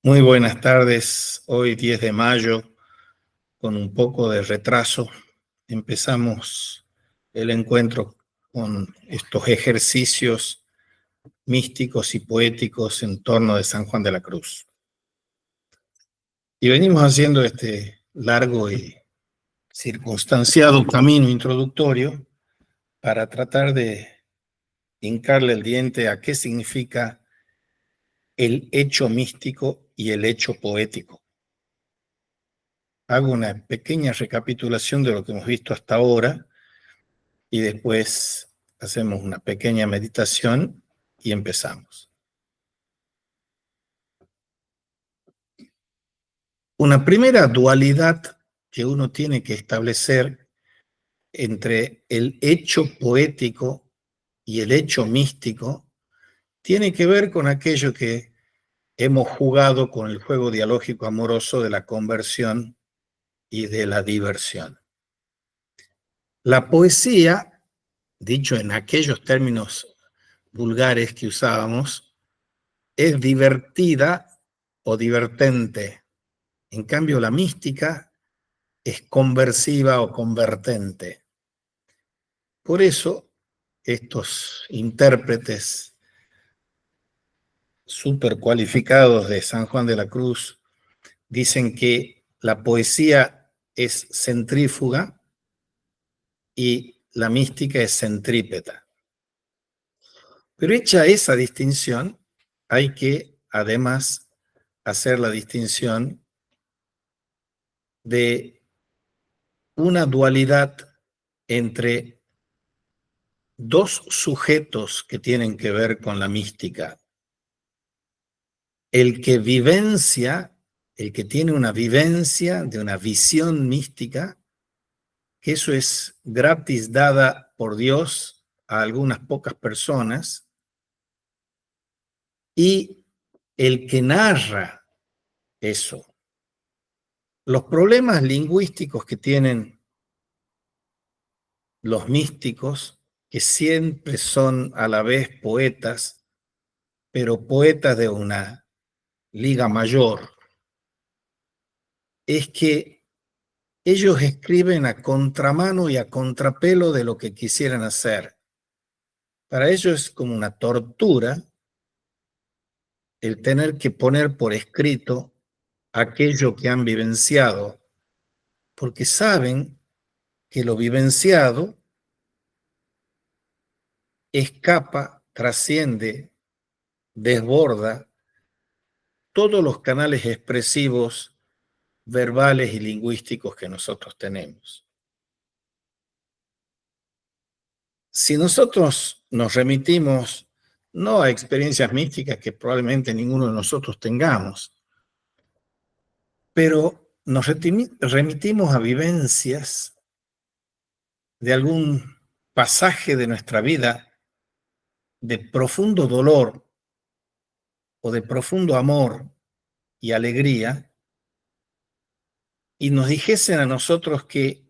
Muy buenas tardes. Hoy 10 de mayo, con un poco de retraso, empezamos el encuentro con estos ejercicios místicos y poéticos en torno de San Juan de la Cruz. Y venimos haciendo este largo y circunstanciado camino introductorio para tratar de hincarle el diente a qué significa el hecho místico y el hecho poético. Hago una pequeña recapitulación de lo que hemos visto hasta ahora y después hacemos una pequeña meditación y empezamos. Una primera dualidad que uno tiene que establecer entre el hecho poético y el hecho místico tiene que ver con aquello que hemos jugado con el juego dialógico amoroso de la conversión y de la diversión. La poesía, dicho en aquellos términos vulgares que usábamos, es divertida o divertente. En cambio, la mística es conversiva o convertente. Por eso, estos intérpretes súper cualificados de San Juan de la Cruz dicen que la poesía es centrífuga y la mística es centrípeta. Pero hecha esa distinción, hay que además hacer la distinción de una dualidad entre dos sujetos que tienen que ver con la mística. El que vivencia, el que tiene una vivencia de una visión mística, que eso es gratis dada por Dios a algunas pocas personas, y el que narra eso. Los problemas lingüísticos que tienen los místicos, que siempre son a la vez poetas, pero poetas de una liga mayor, es que ellos escriben a contramano y a contrapelo de lo que quisieran hacer. Para ellos es como una tortura el tener que poner por escrito aquello que han vivenciado, porque saben que lo vivenciado escapa, trasciende, desborda todos los canales expresivos, verbales y lingüísticos que nosotros tenemos. Si nosotros nos remitimos no a experiencias místicas que probablemente ninguno de nosotros tengamos, pero nos remitimos a vivencias de algún pasaje de nuestra vida de profundo dolor o de profundo amor y alegría, y nos dijesen a nosotros que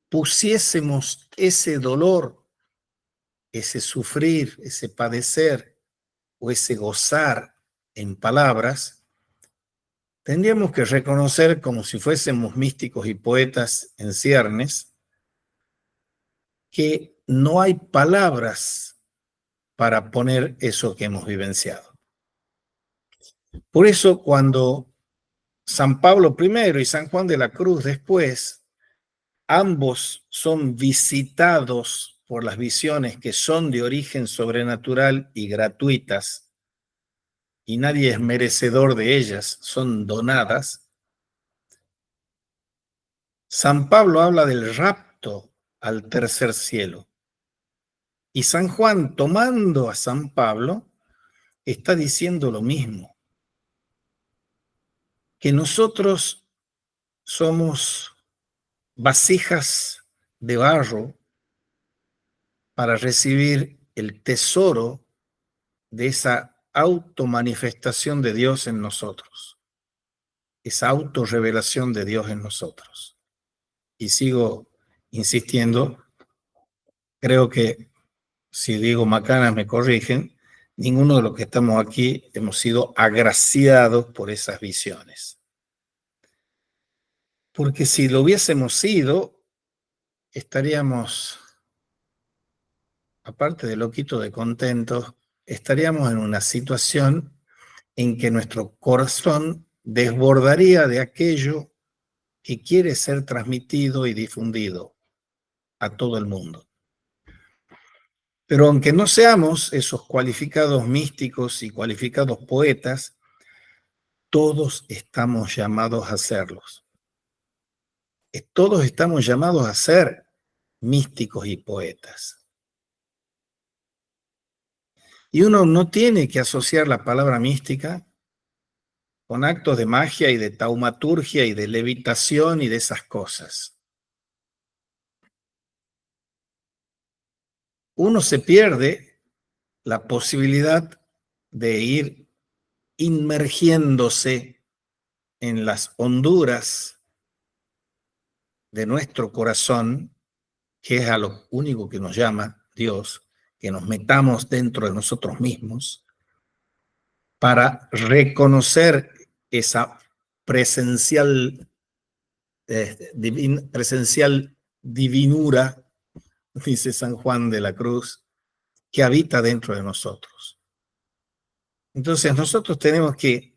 pusiésemos ese dolor, ese sufrir, ese padecer o ese gozar en palabras, tendríamos que reconocer, como si fuésemos místicos y poetas en ciernes, que no hay palabras para poner eso que hemos vivenciado. Por eso, cuando San Pablo primero y San Juan de la Cruz después, ambos son visitados por las visiones que son de origen sobrenatural y gratuitas, y nadie es merecedor de ellas, son donadas. San Pablo habla del rapto al tercer cielo. Y San Juan, tomando a San Pablo, está diciendo lo mismo, que nosotros somos vasijas de barro para recibir el tesoro de esa automanifestación de Dios en nosotros, esa autorrevelación de Dios en nosotros. Y sigo insistiendo, creo que si digo macanas me corrigen, Ninguno de los que estamos aquí hemos sido agraciados por esas visiones. Porque si lo hubiésemos sido, estaríamos, aparte de loquito de contentos, estaríamos en una situación en que nuestro corazón desbordaría de aquello que quiere ser transmitido y difundido a todo el mundo. Pero aunque no seamos esos cualificados místicos y cualificados poetas, todos estamos llamados a serlos. Todos estamos llamados a ser místicos y poetas. Y uno no tiene que asociar la palabra mística con actos de magia y de taumaturgia y de levitación y de esas cosas. Uno se pierde la posibilidad de ir inmergiéndose en las honduras de nuestro corazón, que es a lo único que nos llama Dios, que nos metamos dentro de nosotros mismos para reconocer esa presencial divinura, dice San Juan de la Cruz, que habita dentro de nosotros. Entonces nosotros tenemos que,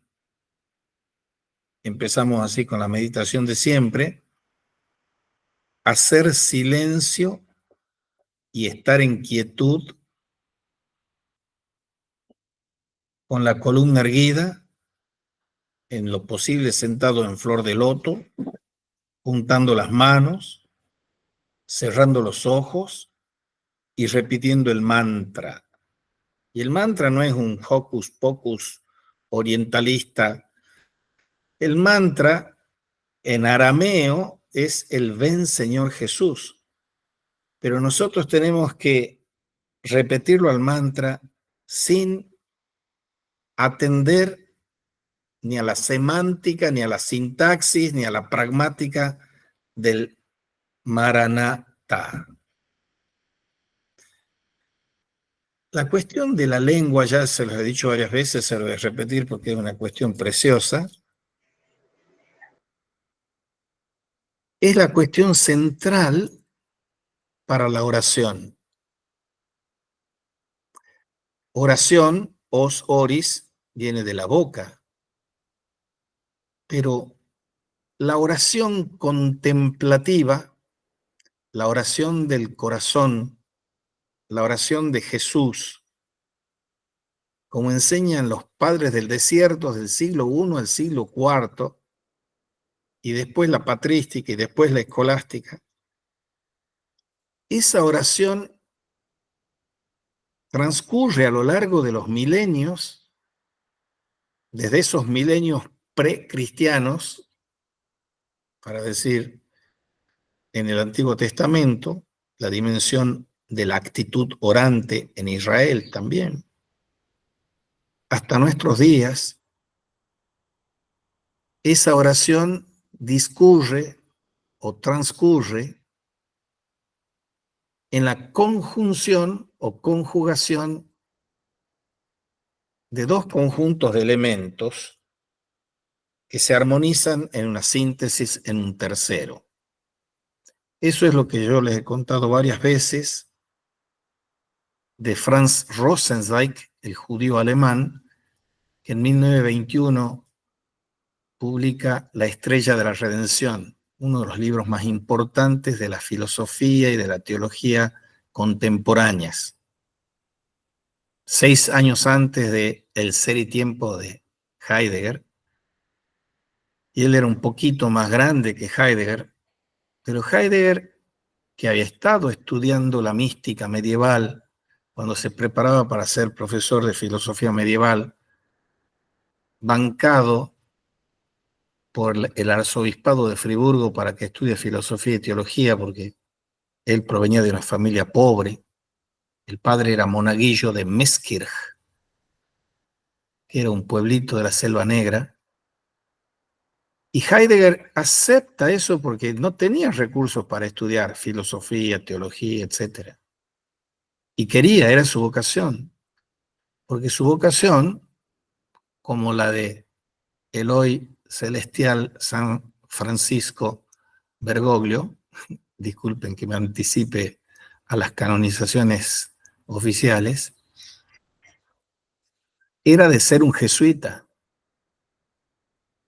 empezamos así con la meditación de siempre, hacer silencio y estar en quietud con la columna erguida, en lo posible sentado en flor de loto, juntando las manos, cerrando los ojos y repitiendo el mantra. Y el mantra no es un hocus pocus orientalista. El mantra en arameo es el ven Señor Jesús. Pero nosotros tenemos que repetirlo al mantra sin atender ni a la semántica, ni a la sintaxis, ni a la pragmática del Maranatha. La cuestión de la lengua, ya se lo he dicho varias veces, se lo voy a repetir porque es una cuestión preciosa, es la cuestión central para la oración. Oración, os oris, viene de la boca, pero la oración contemplativa, la oración del corazón, la oración de Jesús, como enseñan los padres del desierto del siglo I al siglo IV, y después la patrística y después la escolástica, esa oración transcurre a lo largo de los milenios, desde esos milenios precristianos, para decir, en el Antiguo Testamento, la dimensión de la actitud orante en Israel también, hasta nuestros días, esa oración discurre o transcurre en la conjunción o conjugación de dos conjuntos de elementos que se armonizan en una síntesis en un tercero. Eso es lo que yo les he contado varias veces de Franz Rosenzweig, el judío alemán, que en 1921 publica La Estrella de la Redención, uno de los libros más importantes de la filosofía y de la teología contemporáneas. 6 años antes de El ser y tiempo de Heidegger, y él era un poquito más grande que Heidegger, pero Heidegger, que había estado estudiando la mística medieval cuando se preparaba para ser profesor de filosofía medieval, bancado por el arzobispado de Friburgo para que estudie filosofía y teología, porque él provenía de una familia pobre. El padre era monaguillo de Meskirch, que era un pueblito de la Selva Negra. Y Heidegger acepta eso porque no tenía recursos para estudiar filosofía, teología, etc. Y quería, era su vocación. porque su vocación, como la de el hoy celestial San Francisco Bergoglio, disculpen que me anticipe a las canonizaciones oficiales, era de ser un jesuita.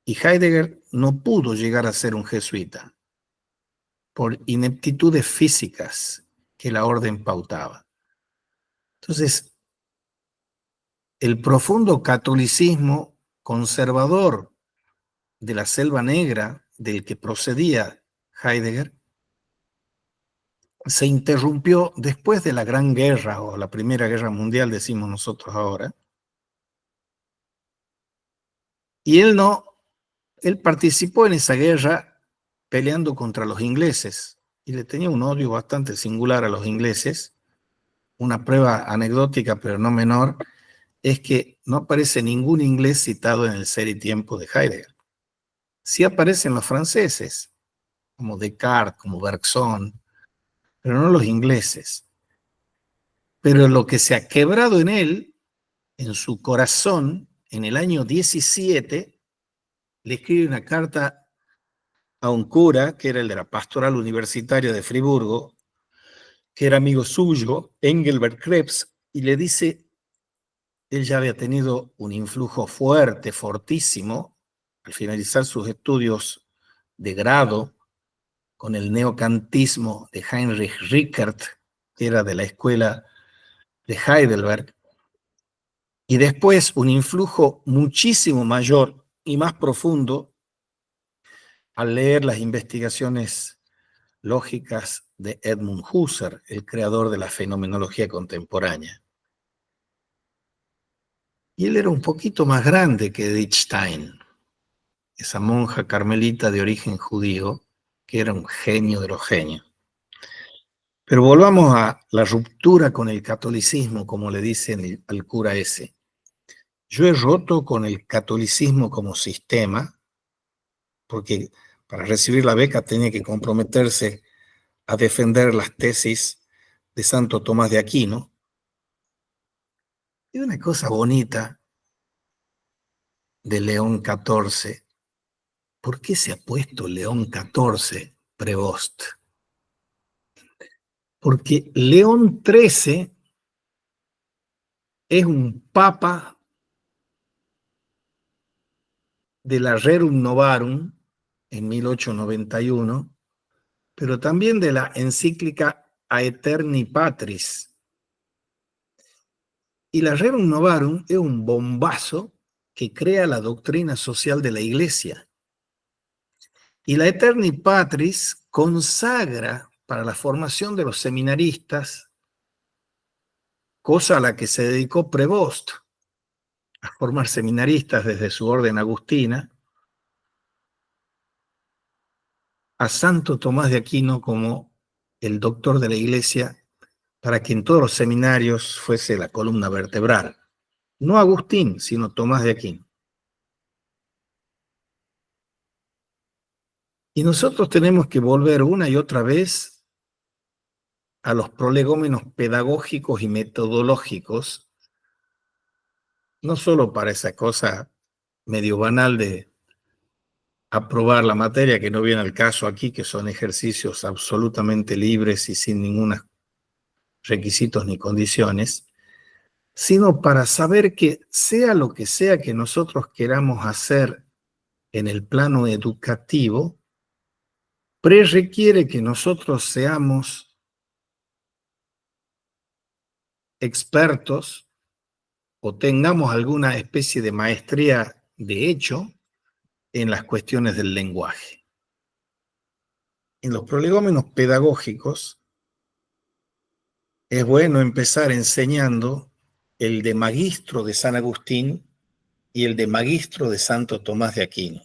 Y Heidegger no pudo llegar a ser un jesuita por ineptitudes físicas que la orden pautaba. Entonces, el profundo catolicismo conservador de la Selva Negra del que procedía Heidegger se interrumpió después de la Gran Guerra o la Primera Guerra Mundial, decimos nosotros ahora, y él participó en esa guerra peleando contra los ingleses y le tenía un odio bastante singular a los ingleses. Una prueba anecdótica, pero no menor, es que no aparece ningún inglés citado en el Ser y Tiempo de Heidegger. Sí aparecen los franceses, como Descartes, como Bergson, pero no los ingleses. Pero lo que se ha quebrado en él, en su corazón, en el año 17, le escribe una carta a un cura, que era el de la pastoral universitaria de Friburgo, que era amigo suyo, Engelbert Krebs, y le dice, él ya había tenido un influjo fuerte, fortísimo, al finalizar sus estudios de grado con el neocantismo de Heinrich Rickert, que era de la escuela de Heidelberg, y después un influjo muchísimo mayor y más profundo al leer las investigaciones lógicas de Edmund Husserl, el creador de la fenomenología contemporánea. Y él era un poquito más grande que Edith Stein, esa monja carmelita de origen judío, que era un genio de los genios. Pero volvamos a la ruptura con el catolicismo, como le dicen al cura ese. Yo he roto con el catolicismo como sistema, porque para recibir la beca tenía que comprometerse a defender las tesis de Santo Tomás de Aquino. Y una cosa bonita de León XIV, ¿por qué se ha puesto León XIV Prevost? Porque León XIII es un papa de la Rerum Novarum en 1891, pero también de la encíclica Aeterni Patris. Y la Rerum Novarum es un bombazo que crea la doctrina social de la Iglesia. Y la Aeterni Patris consagra para la formación de los seminaristas, cosa a la que se dedicó Prevost, a formar seminaristas desde su orden agustina, a Santo Tomás de Aquino como el doctor de la Iglesia, para que en todos los seminarios fuese la columna vertebral. No Agustín, sino Tomás de Aquino. Y nosotros tenemos que volver una y otra vez a los prolegómenos pedagógicos y metodológicos, no solo para esa cosa medio banal de aprobar la materia, que no viene al caso aquí, que son ejercicios absolutamente libres y sin ningún requisitos ni condiciones, sino para saber que sea lo que sea que nosotros queramos hacer en el plano educativo, requiere que nosotros seamos expertos o tengamos alguna especie de maestría de hecho en las cuestiones del lenguaje. En los prolegómenos pedagógicos es bueno empezar enseñando el de Magistro de San Agustín y el de Magistro de Santo Tomás de Aquino.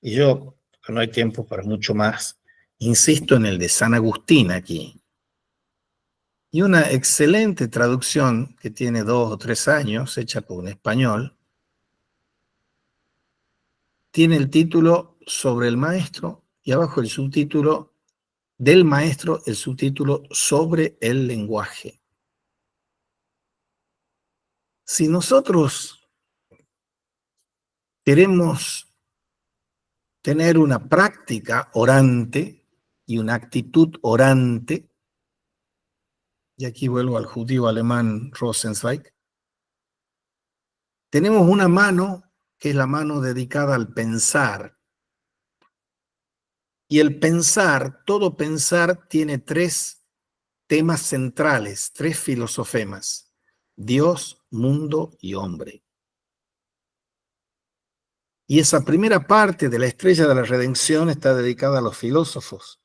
Y yo, no hay tiempo para mucho más, insisto en el de San Agustín aquí. Y una excelente traducción que tiene 2 o 3 años, hecha por un español, tiene el título Sobre el maestro y abajo el subtítulo del maestro, el subtítulo Sobre el lenguaje. Si nosotros queremos tener una práctica orante y una actitud orante, y aquí vuelvo al judío alemán Rosenzweig, tenemos una mano que es la mano dedicada al pensar. Y el pensar, todo pensar tiene tres temas centrales, tres filosofemas: Dios, mundo y hombre. Y esa primera parte de la estrella de la redención está dedicada a los filósofos.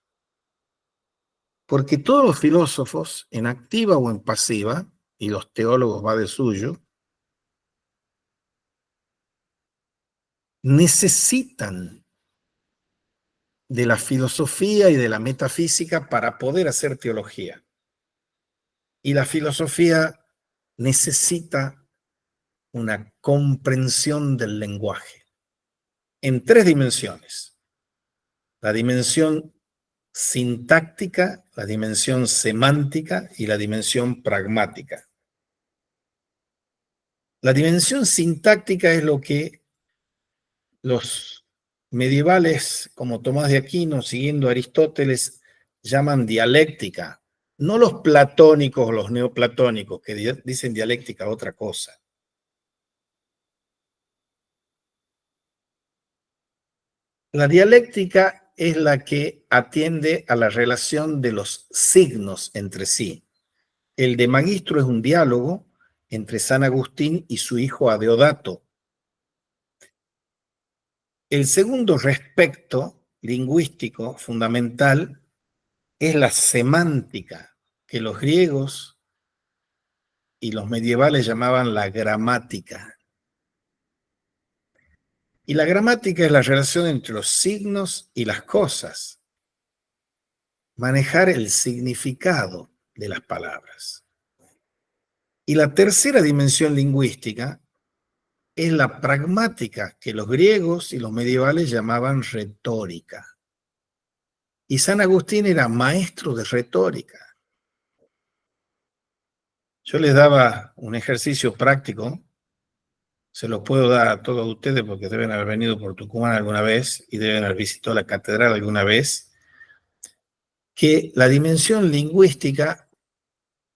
Porque todos los filósofos, en activa o en pasiva, y los teólogos va de suyo, necesitan de la filosofía y de la metafísica para poder hacer teología. Y la filosofía necesita una comprensión del lenguaje en tres dimensiones: la dimensión sintáctica, la dimensión semántica y la dimensión pragmática. La dimensión sintáctica es lo que los medievales como Tomás de Aquino, siguiendo a Aristóteles, llaman dialéctica. No los platónicos o los neoplatónicos, que dicen dialéctica otra cosa. La dialéctica es la que atiende a la relación de los signos entre sí. El de Magistro es un diálogo entre San Agustín y su hijo Adeodato. El segundo respecto lingüístico fundamental es la semántica, que los griegos y los medievales llamaban la gramática. Y la gramática es la relación entre los signos y las cosas, manejar el significado de las palabras. Y la tercera dimensión lingüística es la pragmática, que los griegos y los medievales llamaban retórica. Y San Agustín era maestro de retórica. Yo les daba un ejercicio práctico, se los puedo dar a todos ustedes porque deben haber venido por Tucumán alguna vez y deben haber visitado la catedral alguna vez, que la dimensión lingüística,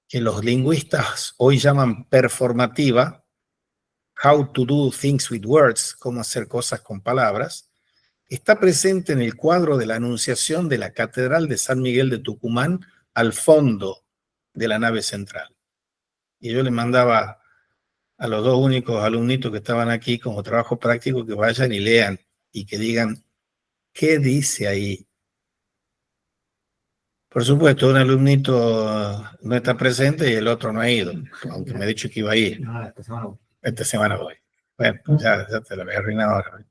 que los lingüistas hoy llaman performativa, how to do things with words, cómo hacer cosas con palabras, está presente en el cuadro de la Anunciación de la Catedral de San Miguel de Tucumán al fondo de la nave central. Y yo le mandaba a los dos únicos alumnitos que estaban aquí como trabajo práctico que vayan y lean y que digan qué dice ahí. Por supuesto, un alumnito no está presente y el otro no ha ido, aunque me ha dicho que iba a ir. Esta semana voy. Bueno, ya te lo voy a arruinar ahora.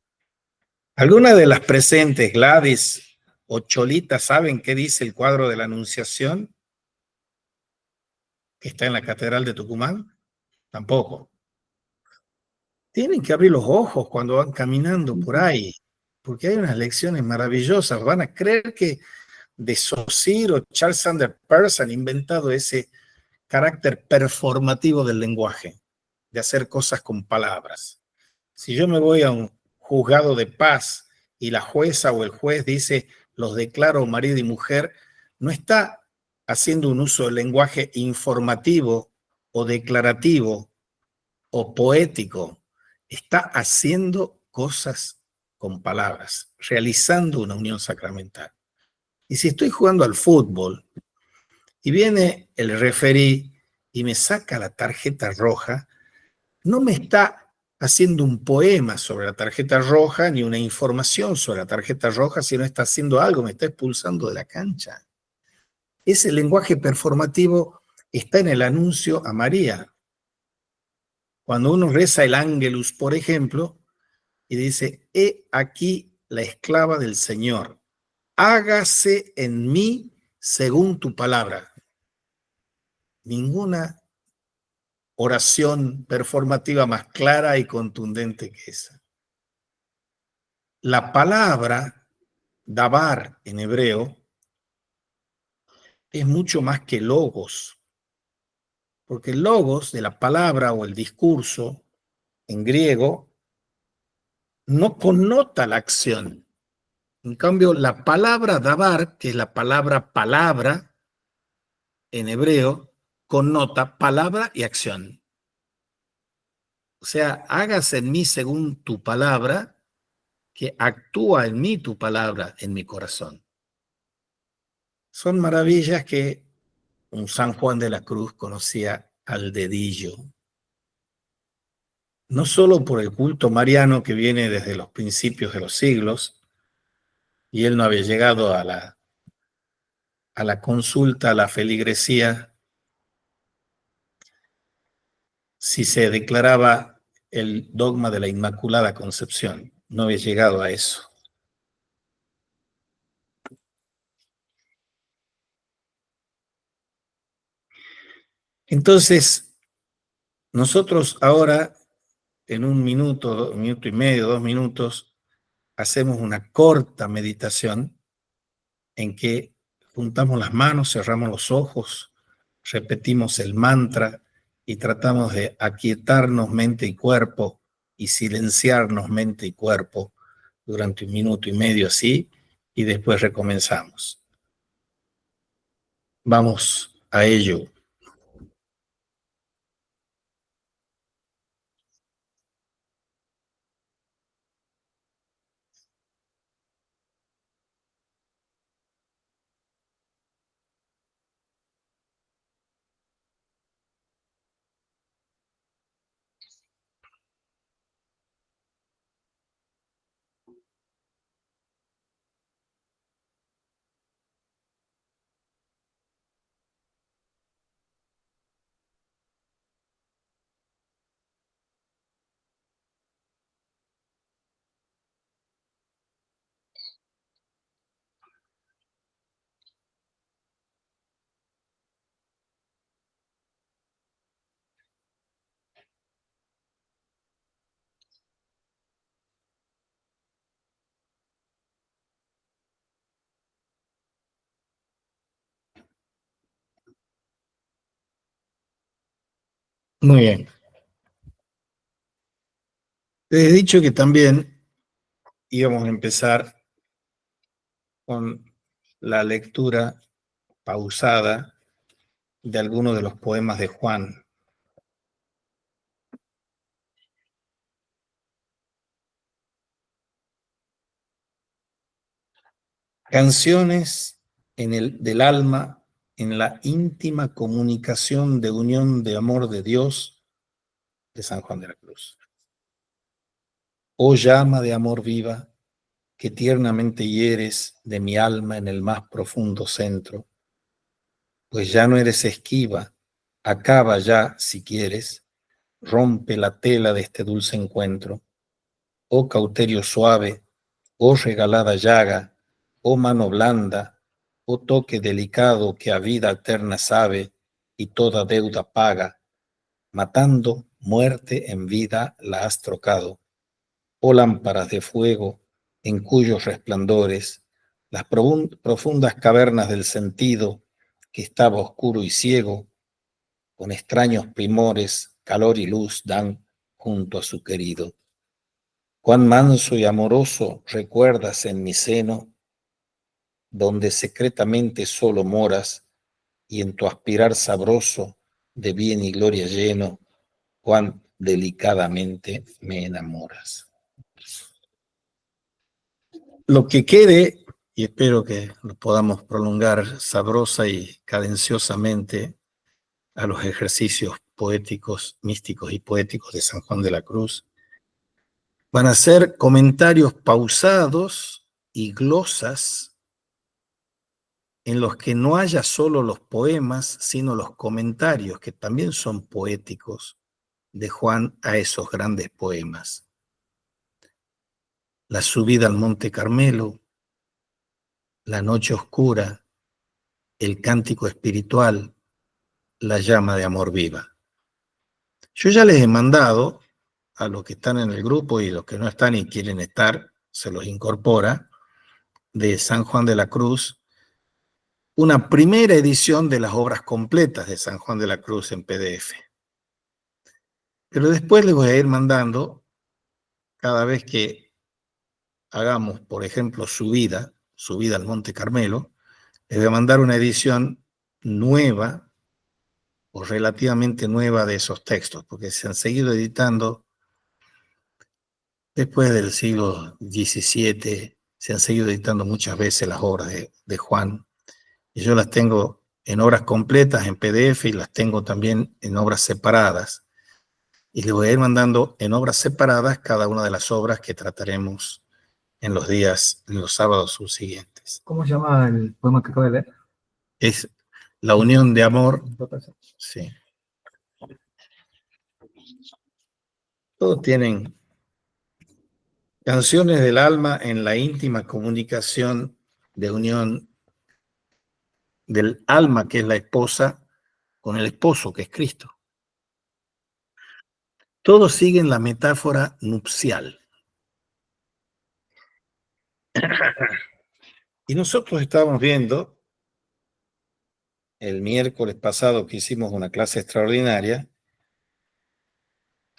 ¿Alguna de las presentes, Gladys o Cholita, saben qué dice el cuadro de la Anunciación que está en la Catedral de Tucumán? Tampoco. Tienen que abrir los ojos cuando van caminando por ahí, porque hay unas lecciones maravillosas. Van a creer que de Saussure o Charles Sanders Peirce han inventado ese carácter performativo del lenguaje, de hacer cosas con palabras. Si yo me voy a un juzgado de paz y la jueza o el juez dice los declaro marido y mujer, no está haciendo un uso del lenguaje informativo o declarativo o poético, está haciendo cosas con palabras, realizando una unión sacramental. Y si estoy jugando al fútbol y viene el referí y me saca la tarjeta roja, no me está haciendo un poema sobre la tarjeta roja ni una información sobre la tarjeta roja, sino está haciendo algo, me está expulsando de la cancha. Ese lenguaje performativo está en el anuncio a María. Cuando uno reza el Ángelus, por ejemplo, y dice, he aquí la esclava del Señor, hágase en mí según tu palabra. Ninguna oración performativa más clara y contundente que esa. La palabra dabar en hebreo es mucho más que logos, porque el logos de la palabra o el discurso en griego no connota la acción. En cambio, la palabra dabar, que es la palabra palabra en hebreo, connota palabra y acción. O sea, hágase en mí según tu palabra, que actúa en mí tu palabra en mi corazón. Son maravillas que un San Juan de la Cruz conocía al dedillo. No solo por el culto mariano que viene desde los principios de los siglos, y él no había llegado a la consulta, a la feligresía, si se declaraba el dogma de la Inmaculada Concepción. No había llegado a eso. Entonces, nosotros ahora, en un minuto y medio, 2 minutos, hacemos una corta meditación en que juntamos las manos, cerramos los ojos, repetimos el mantra y tratamos de aquietarnos mente y cuerpo y silenciarnos mente y cuerpo durante 1 minuto y medio así, y después recomenzamos. Vamos a ello. Muy bien. Les he dicho que también íbamos a empezar con la lectura pausada de algunos de los poemas de Juan. Canciones del alma en la íntima comunicación de unión de amor de Dios de San Juan de la Cruz. Oh llama de amor viva, que tiernamente hieres de mi alma en el más profundo centro, pues ya no eres esquiva, acaba ya, si quieres, rompe la tela de este dulce encuentro. Oh cauterio suave, oh regalada llaga, oh mano blanda, oh toque delicado que a vida eterna sabe y toda deuda paga, matando muerte en vida la has trocado. Oh lámparas de fuego en cuyos resplandores las profundas cavernas del sentido que estaba oscuro y ciego, con extraños primores, calor y luz dan junto a su querido. Cuán manso y amoroso recuerdas en mi seno, donde secretamente solo moras, y en tu aspirar sabroso de bien y gloria lleno, cuán delicadamente me enamoras. Lo que quede, y espero que lo podamos prolongar sabrosa y cadenciosamente a los ejercicios poéticos, místicos y poéticos de San Juan de la Cruz, van a ser comentarios pausados y glosas en los que no haya solo los poemas, sino los comentarios, que también son poéticos, de Juan a esos grandes poemas. La subida al Monte Carmelo, la noche oscura, el cántico espiritual, la llama de amor viva. Yo ya les he mandado a los que están en el grupo y los que no están y quieren estar, se los incorpora, de San Juan de la Cruz, una primera edición de las obras completas de San Juan de la Cruz en PDF. Pero después les voy a ir mandando, cada vez que hagamos, por ejemplo, subida al Monte Carmelo, les voy a mandar una edición nueva o relativamente nueva de esos textos, porque se han seguido editando después del siglo XVII, se han seguido editando muchas veces las obras de Juan, y yo las tengo en obras completas, en PDF, y las tengo también en obras separadas. Y les voy a ir mandando en obras separadas cada una de las obras que trataremos en los sábados subsiguientes. ¿Cómo se llama el poema que acabo de leer? Es La unión de amor. Sí. Todos tienen canciones del alma en la íntima comunicación de unión del alma, que es la esposa, con el esposo, que es Cristo. Todos siguen la metáfora nupcial. Y nosotros estábamos viendo el miércoles pasado, que hicimos una clase extraordinaria,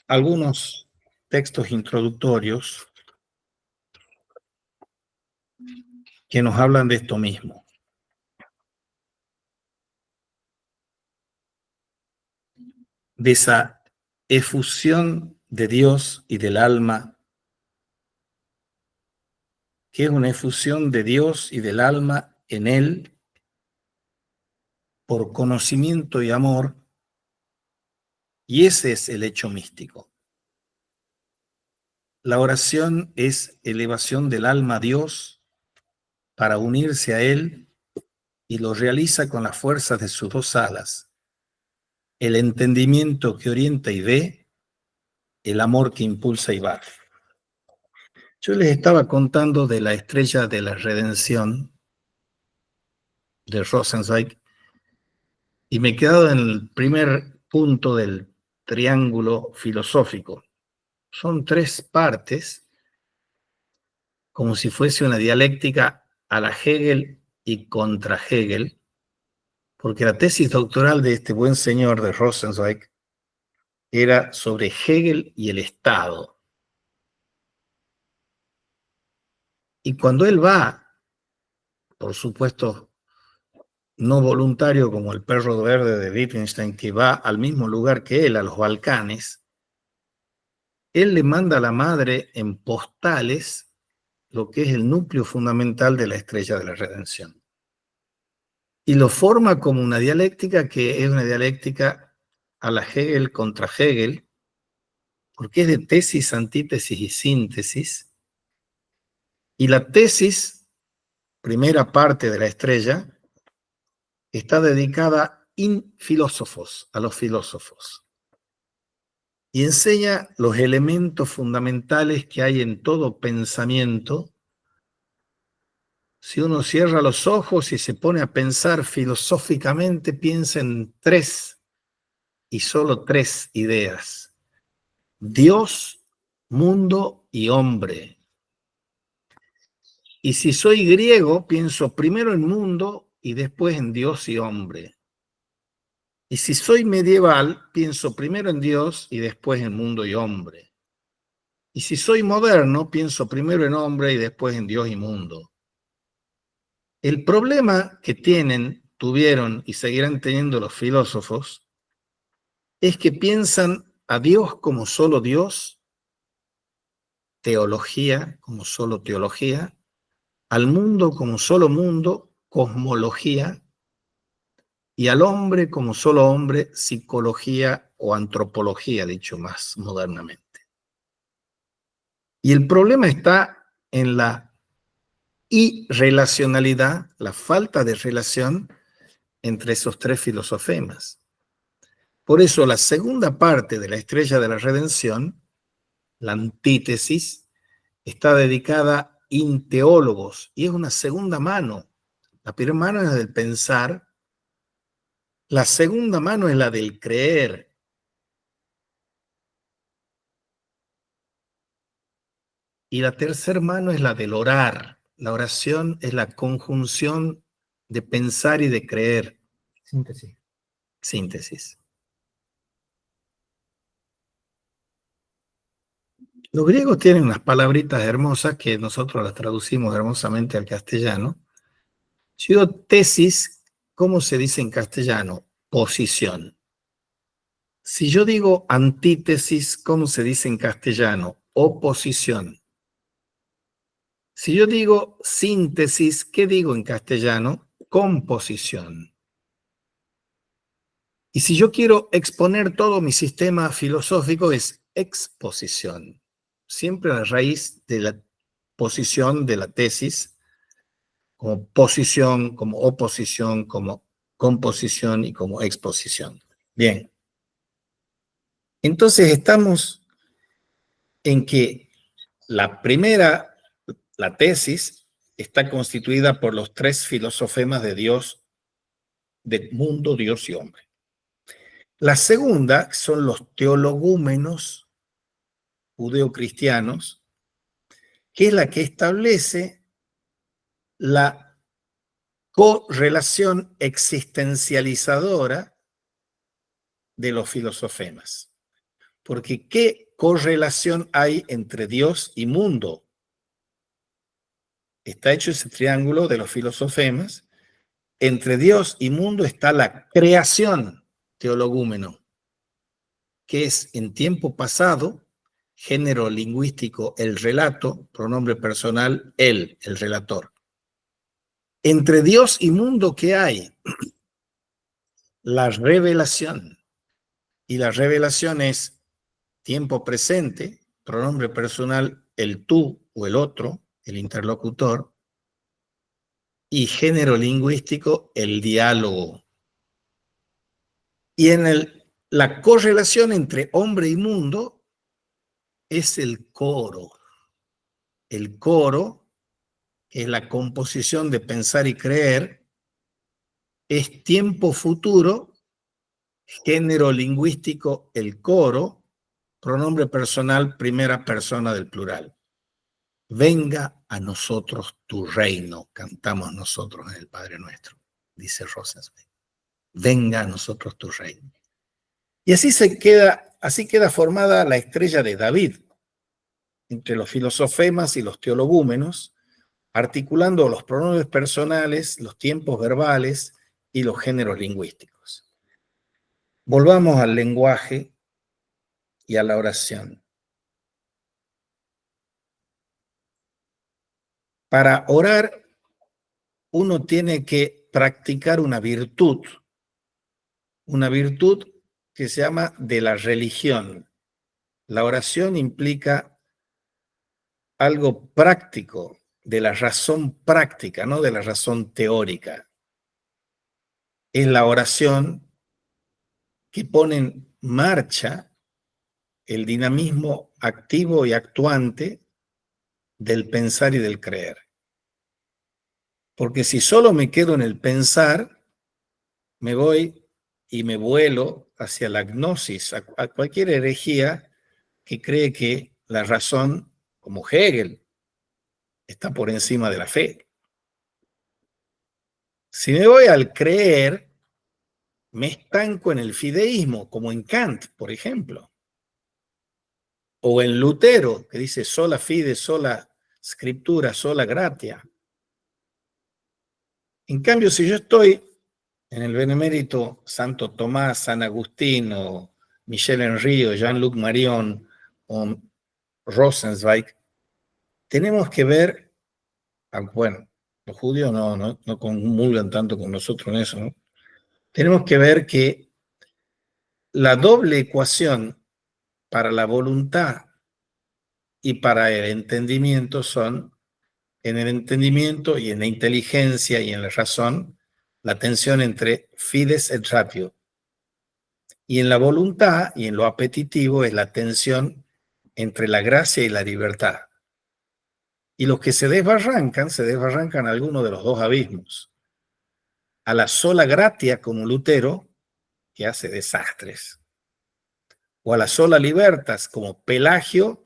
algunos textos introductorios que nos hablan de esto mismo. De esa efusión de Dios y del alma, que es una efusión de Dios y del alma en Él por conocimiento y amor, y ese es el hecho místico. La oración es elevación del alma a Dios para unirse a Él, y lo realiza con las fuerzas de sus dos alas: el entendimiento que orienta y ve, el amor que impulsa y va. Yo les estaba contando de la estrella de la redención de Rosenzweig, y me he quedado en el primer punto del triángulo filosófico. Son tres partes, como si fuese una dialéctica a la Hegel y contra Hegel, porque la tesis doctoral de este buen señor de Rosenzweig era sobre Hegel y el Estado. Y cuando él va, por supuesto, no voluntario como el perro verde de Wittgenstein, que va al mismo lugar que él, a los Balcanes, él le manda a la madre en postales lo que es el núcleo fundamental de la estrella de la redención. Y lo forma como una dialéctica que es una dialéctica a la Hegel contra Hegel, porque es de tesis, antítesis y síntesis. Y la tesis, primera parte de la estrella, está dedicada in filósofos, a los filósofos. Y enseña los elementos fundamentales que hay en todo pensamiento. Si uno cierra los ojos y se pone a pensar filosóficamente, piensa en tres y solo tres ideas: Dios, mundo y hombre. Y si soy griego, pienso primero en mundo y después en Dios y hombre. Y si soy medieval, pienso primero en Dios y después en mundo y hombre. Y si soy moderno, pienso primero en hombre y después en Dios y mundo. El problema que tuvieron y seguirán teniendo los filósofos es que piensan a Dios como solo Dios, teología como solo teología, al mundo como solo mundo, cosmología, y al hombre como solo hombre, psicología o antropología, dicho más modernamente. Y el problema está en la irrelacionalidad, la falta de relación entre esos tres filosofemas. Por eso la segunda parte de la estrella de la redención, la antítesis, está dedicada in teólogos, y es una segunda mano. La primera mano es la del pensar, la segunda mano es la del creer. Y la tercera mano es la del orar. La oración es la conjunción de pensar y de creer. Síntesis. Síntesis. Los griegos tienen unas palabritas hermosas que nosotros las traducimos hermosamente al castellano. Si yo digo tesis, ¿cómo se dice en castellano? Posición. Si yo digo antítesis, ¿cómo se dice en castellano? Oposición. Si yo digo síntesis, ¿qué digo en castellano? Composición. Y si yo quiero exponer todo mi sistema filosófico es exposición. Siempre a la raíz de la posición de la tesis, como posición, como oposición, como composición y como exposición. Bien. Entonces estamos en que la primera, la tesis, está constituida por los tres filosofemas de Dios, del mundo, Dios y hombre. La segunda son los teologúmenos judeocristianos, que es la que establece la correlación existencializadora de los filosofemas. Porque ¿qué correlación hay entre Dios y mundo? Está hecho ese triángulo de los filosofemas. Entre Dios y mundo está la creación, teologúmeno, que es en tiempo pasado, género lingüístico, el relato, pronombre personal, él, el relator. Entre Dios y mundo, ¿qué hay? La revelación. Y la revelación es tiempo presente, pronombre personal, el tú o el otro, el interlocutor, y género lingüístico, el diálogo. Y en la correlación entre hombre y mundo es el coro. El coro, que es la composición de pensar y creer, es tiempo futuro, género lingüístico, el coro, pronombre personal, primera persona del plural. Venga a nosotros tu reino, cantamos nosotros en el Padre Nuestro, dice Rosenzweig. Venga a nosotros tu reino. Y así queda formada la estrella de David, entre los filosofemas y los teologúmenos, articulando los pronombres personales, los tiempos verbales y los géneros lingüísticos. Volvamos al lenguaje y a la oración. Para orar, uno tiene que practicar una virtud que se llama de la religión. La oración implica algo práctico, de la razón práctica, no de la razón teórica. Es la oración que pone en marcha el dinamismo activo y actuante del pensar y del creer. Porque si solo me quedo en el pensar, me voy y me vuelo hacia la gnosis, a cualquier herejía que cree que la razón, como Hegel, está por encima de la fe. Si me voy al creer, me estanco en el fideísmo, como en Kant, por ejemplo. O en Lutero, que dice sola fide, sola scriptura, sola gratia. En cambio, si yo estoy en el benemérito Santo Tomás, San Agustín, o Michel Henry, o Jean-Luc Marion, o Rosenzweig, tenemos que ver, bueno, los judíos no comulgan tanto con nosotros en eso, ¿no? Tenemos que ver que la doble ecuación para la voluntad y para el entendimiento son, en el entendimiento y en la inteligencia y en la razón, la tensión entre fides et ratio. Y en la voluntad y en lo apetitivo es la tensión entre la gracia y la libertad. Y los que se desbarrancan a alguno de los dos abismos. A la sola gratia, como Lutero, que hace desastres. O a la sola libertas, como Pelagio,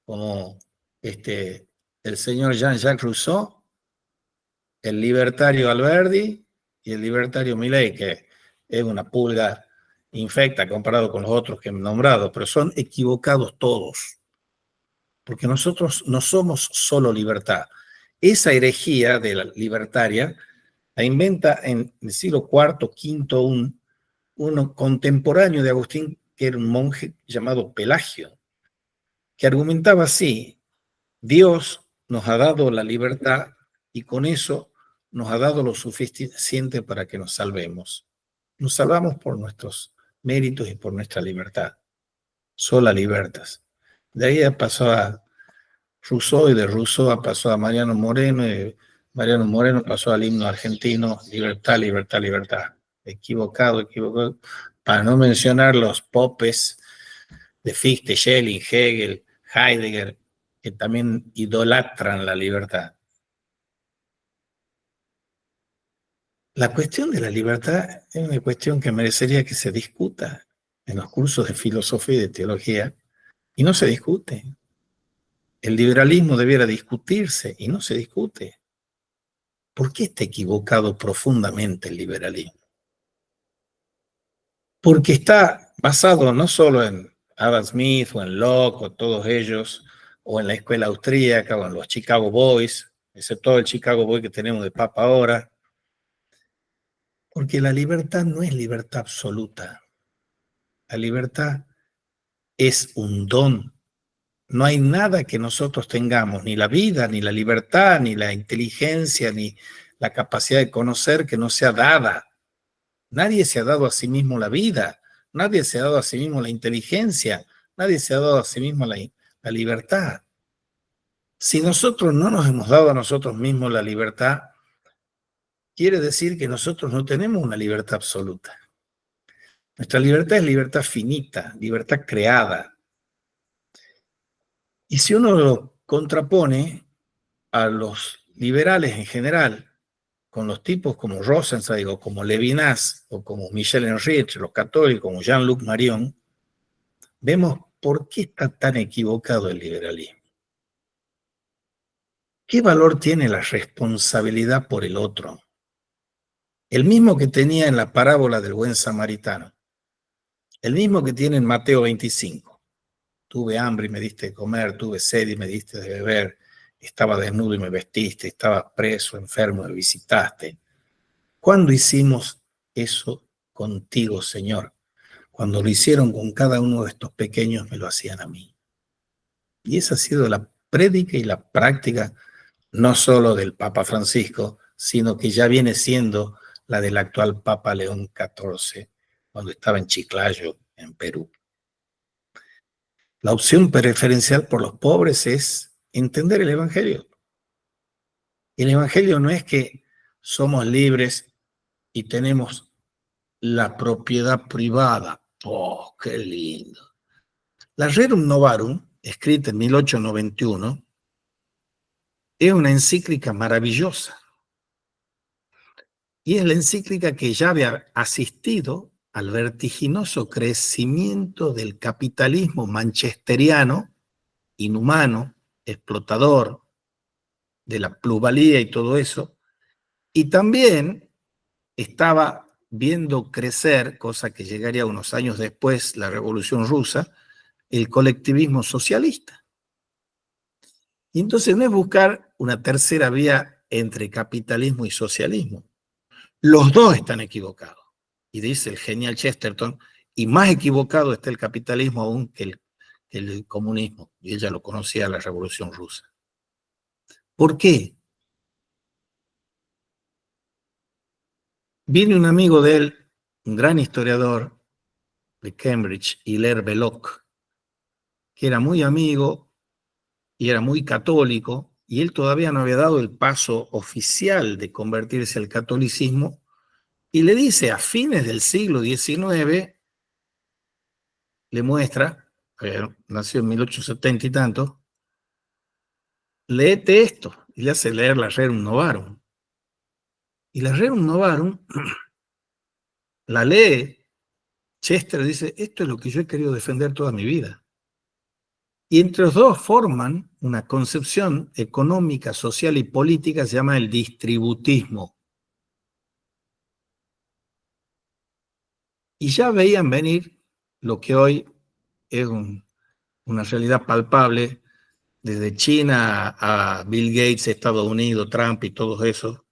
como el señor Jean-Jacques Rousseau, el libertario Alberdi y el libertario Milei, que es una pulga infecta comparado con los otros que he nombrado, pero son equivocados todos, porque nosotros no somos solo libertad. Esa herejía de la libertaria la inventa en el siglo IV, V, uno contemporáneo de Agustín, que era un monje llamado Pelagio, que argumentaba así: Dios nos ha dado la libertad y con eso nos ha dado lo suficiente para que nos salvemos. Nos salvamos por nuestros méritos y por nuestra libertad. Sola libertas. De ahí pasó a Rousseau y de Rousseau pasó a Mariano Moreno y de Mariano Moreno pasó al himno argentino: libertad, libertad, libertad. Equivocado, equivocado. Para no mencionar los popes de Fichte, Schelling, Hegel, Heidegger, que también idolatran la libertad. La cuestión de la libertad es una cuestión que merecería que se discuta en los cursos de filosofía y de teología, y no se discute. El liberalismo debiera discutirse y no se discute. ¿Por qué está equivocado profundamente el liberalismo? Porque está basado no solo en Adam Smith o en Locke o todos ellos, o en la escuela austríaca o en los Chicago Boys, excepto el Chicago Boy que tenemos de papa ahora, porque la libertad no es libertad absoluta. La libertad es un don. No hay nada que nosotros tengamos, ni la vida, ni la libertad, ni la inteligencia, ni la capacidad de conocer, que no sea dada. Nadie se ha dado a sí mismo la vida, nadie se ha dado a sí mismo la inteligencia, nadie se ha dado a sí mismo la libertad. Si nosotros no nos hemos dado a nosotros mismos la libertad, quiere decir que nosotros no tenemos una libertad absoluta. Nuestra libertad es libertad finita, libertad creada. Y si uno lo contrapone a los liberales en general, con los tipos como Rosenzweig o como Levinas o como Michel Henrich, los católicos como Jean-Luc Marion, vemos por qué está tan equivocado el liberalismo. ¿Qué valor tiene la responsabilidad por el otro? El mismo que tenía en la parábola del buen samaritano, el mismo que tiene en Mateo 25. Tuve hambre y me diste de comer, tuve sed y me diste de beber, estaba desnudo y me vestiste, estaba preso, enfermo y me visitaste. ¿Cuándo hicimos eso contigo, Señor? Cuando lo hicieron con cada uno de estos pequeños, me lo hacían a mí. Y esa ha sido la prédica y la práctica no solo del Papa Francisco, sino que ya viene siendo la del actual Papa León XIV, cuando estaba en Chiclayo, en Perú. La opción preferencial por los pobres es entender el Evangelio. El Evangelio no es que somos libres y tenemos la propiedad privada. ¡Oh, qué lindo! La Rerum Novarum, escrita en 1891, es una encíclica maravillosa. Y es la encíclica que ya había asistido al vertiginoso crecimiento del capitalismo manchesteriano, inhumano, explotador, de la plusvalía y todo eso, y también estaba viendo crecer, cosa que llegaría unos años después, la Revolución Rusa, el colectivismo socialista. Y entonces no es buscar una tercera vía entre capitalismo y socialismo. Los dos están equivocados. Y dice el genial Chesterton, y más equivocado está el capitalismo aún que el comunismo. Y ella lo conocía, la Revolución Rusa. ¿Por qué? Viene un amigo de él, un gran historiador de Cambridge, Hilaire Belloc, que era muy amigo y era muy católico, y él todavía no había dado el paso oficial de convertirse al catolicismo, y le dice a fines del siglo XIX, le muestra, nació en 1870 y tanto, léete esto, y le hace leer la Rerum Novarum. Y la Rerum Novarum la lee, Chester dice, esto es lo que yo he querido defender toda mi vida. Y entre los dos forman una concepción económica, social y política que se llama el distributismo. Y ya veían venir lo que hoy es una realidad palpable, desde China a Bill Gates, Estados Unidos, Trump y todos esos,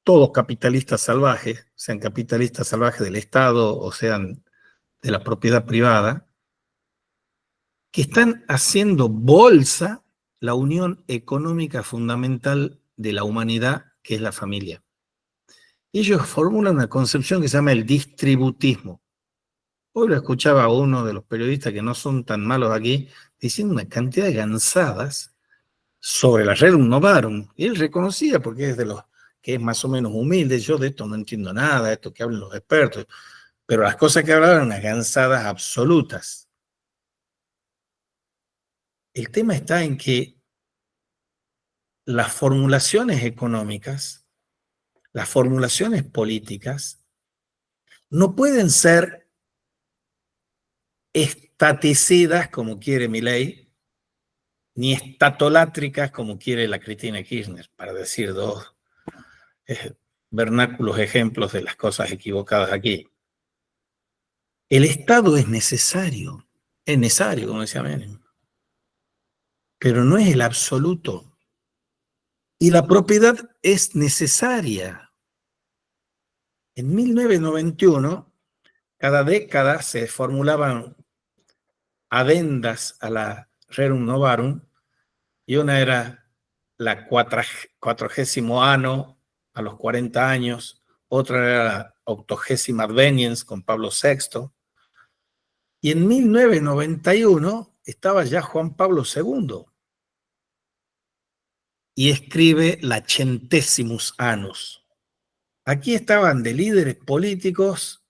todos capitalistas salvajes, sean capitalistas salvajes del Estado o sean de la propiedad privada, que están haciendo bolsa la unión económica fundamental de la humanidad, que es la familia. Ellos formulan una concepción que se llama el distributismo. Hoy lo escuchaba a uno de los periodistas que no son tan malos aquí, diciendo una cantidad de gansadas sobre la Rerum Novarum. Y él reconocía, porque es de los que es más o menos humilde, yo de esto no entiendo nada, esto que hablan los expertos, pero las cosas que hablaban eran unas gansadas absolutas. El tema está en que las formulaciones económicas, las formulaciones políticas, no pueden ser estaticidas como quiere Milei, ni estatolátricas como quiere la Cristina Kirchner, para decir dos vernáculos ejemplos de las cosas equivocadas aquí. El Estado es necesario, como decía Menem, pero no es el absoluto. Y la propiedad es necesaria. En 1991, cada década se formulaban adendas a la Rerum Novarum, y una era la 40º anno a los 40 años, otra era la 80ª adveniens con Pablo VI, y en 1991 estaba ya Juan Pablo II, y escribe la Centesimus Annus. Aquí estaban de líderes políticos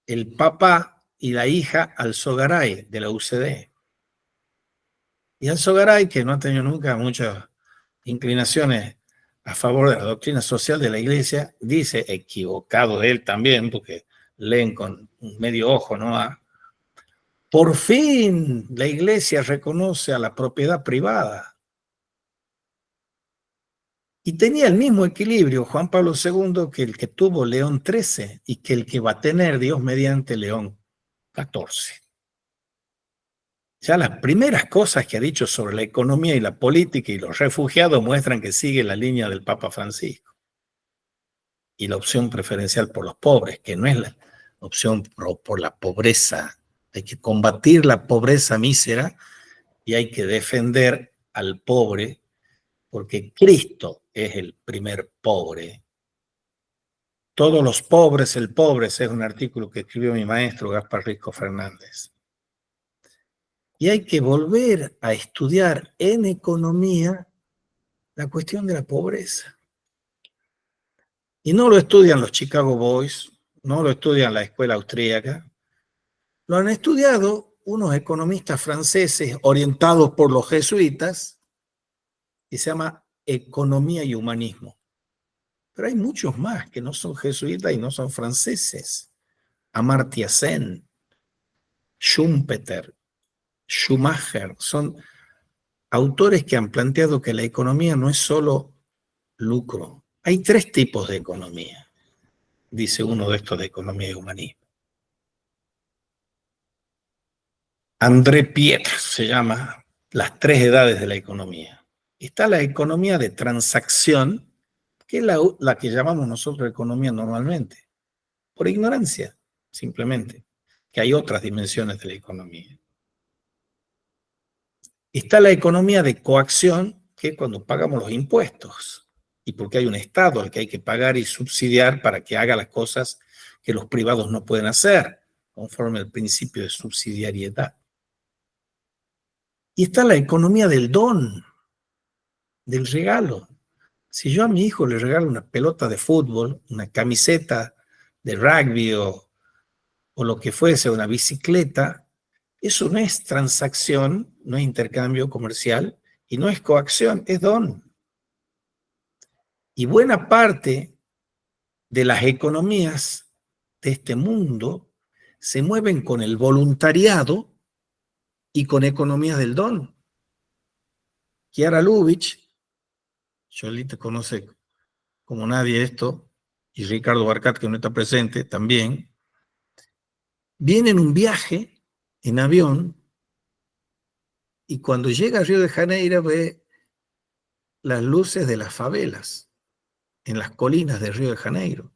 el papá y la hija Alzogaray de la UCD. Y Alzogaray, que no ha tenido nunca muchas inclinaciones a favor de la doctrina social de la Iglesia, dice, equivocado de él también, porque leen con un medio ojo, ¿no? Por fin la Iglesia reconoce a la propiedad privada. Y tenía el mismo equilibrio Juan Pablo II que el que tuvo León XIII y que el que va a tener Dios mediante León XIV. Ya las primeras cosas que ha dicho sobre la economía y la política y los refugiados muestran que sigue la línea del Papa Francisco. Y la opción preferencial por los pobres, que no es la opción por la pobreza. Hay que combatir la pobreza mísera y hay que defender al pobre, porque Cristo es el primer pobre. Todos los pobres, el pobre, ese es un artículo que escribió mi maestro Gaspar Rico Fernández. Y hay que volver a estudiar en economía la cuestión de la pobreza. Y no lo estudian los Chicago Boys, no lo estudian la escuela austríaca, lo han estudiado unos economistas franceses orientados por los jesuitas, y se llama Economía y Humanismo. Pero hay muchos más que no son jesuitas y no son franceses. Amartya Sen, Schumpeter, Schumacher, son autores que han planteado que la economía no es solo lucro. Hay tres tipos de economía, dice uno de estos de economía y humanismo. André Pierre se llama Las tres edades de la economía. Está la economía de transacción, que es la que llamamos nosotros economía normalmente, por ignorancia, simplemente, que hay otras dimensiones de la economía. Está la economía de coacción, que es cuando pagamos los impuestos, y porque hay un Estado al que hay que pagar y subsidiar para que haga las cosas que los privados no pueden hacer, conforme al principio de subsidiariedad. Y está la economía del don, del regalo. Si yo a mi hijo le regalo una pelota de fútbol, una camiseta de rugby o lo que fuese, una bicicleta, eso no es transacción, no es intercambio comercial y no es coacción, es don. Y buena parte de las economías de este mundo se mueven con el voluntariado y con economías del don. Chiara Lubich, Jolie te conoce como nadie esto, y Ricardo Barcat, que no está presente, también, viene en un viaje en avión y cuando llega a Río de Janeiro ve las luces de las favelas en las colinas de Río de Janeiro.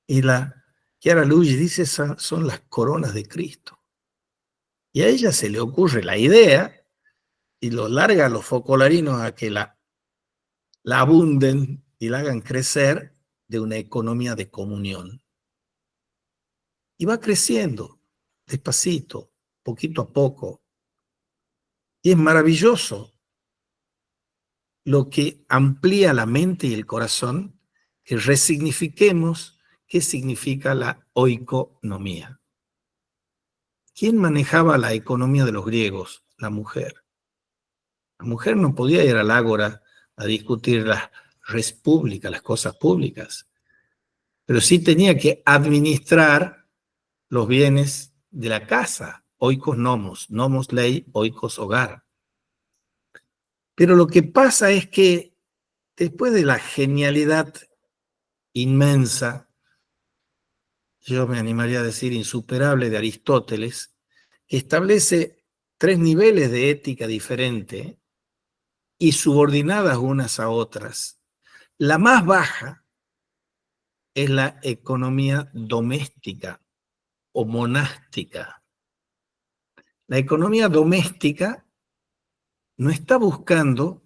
Y la Chiara Lubich dice, son las coronas de Cristo. Y a ella se le ocurre la idea y lo larga a los focolarinos a que la abunden y la hagan crecer de una economía de comunión. Y va creciendo, despacito, poquito a poco. Y es maravilloso lo que amplía la mente y el corazón, que resignifiquemos qué significa la oikonomía. ¿Quién manejaba la economía de los griegos? La mujer. La mujer no podía ir al ágora a discutir las res públicas, las cosas públicas, pero sí tenía que administrar los bienes de la casa, oikos nomos, nomos ley, oikos hogar. Pero lo que pasa es que después de la genialidad inmensa, yo me animaría a decir insuperable, de Aristóteles, que establece 3 niveles de ética diferente y subordinadas unas a otras. La más baja es la economía doméstica o monástica. La economía doméstica no está buscando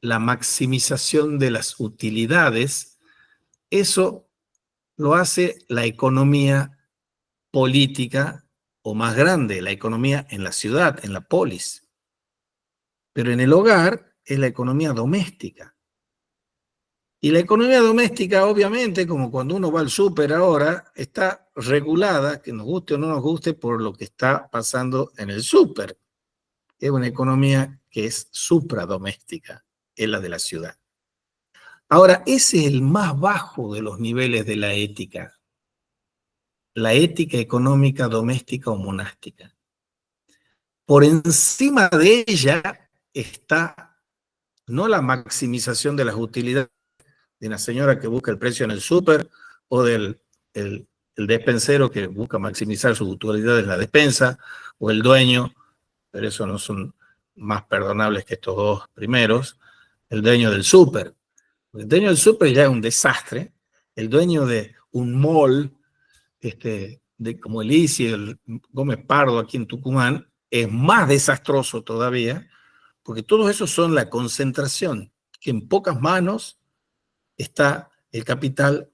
la maximización de las utilidades, eso lo hace la economía política o más grande, la economía en la ciudad, en la polis. Pero en el hogar es la economía doméstica. Y la economía doméstica, obviamente, como cuando uno va al súper ahora, está regulada, que nos guste o no nos guste, por lo que está pasando en el súper. Es una economía que es supradoméstica, es la de la ciudad. Ahora, ese es el más bajo de los niveles de la ética económica doméstica o monástica. Por encima de ella está no la maximización de las utilidades de una señora que busca el precio en el súper o del el despensero que busca maximizar sus utilidades en la despensa, o el dueño, pero eso no son más perdonables que estos dos primeros, el dueño del súper. El dueño del súper ya es un desastre. El dueño de un mall, como el ICI, el Gómez Pardo aquí en Tucumán, es más desastroso todavía, porque todos esos son la concentración, que en pocas manos está el capital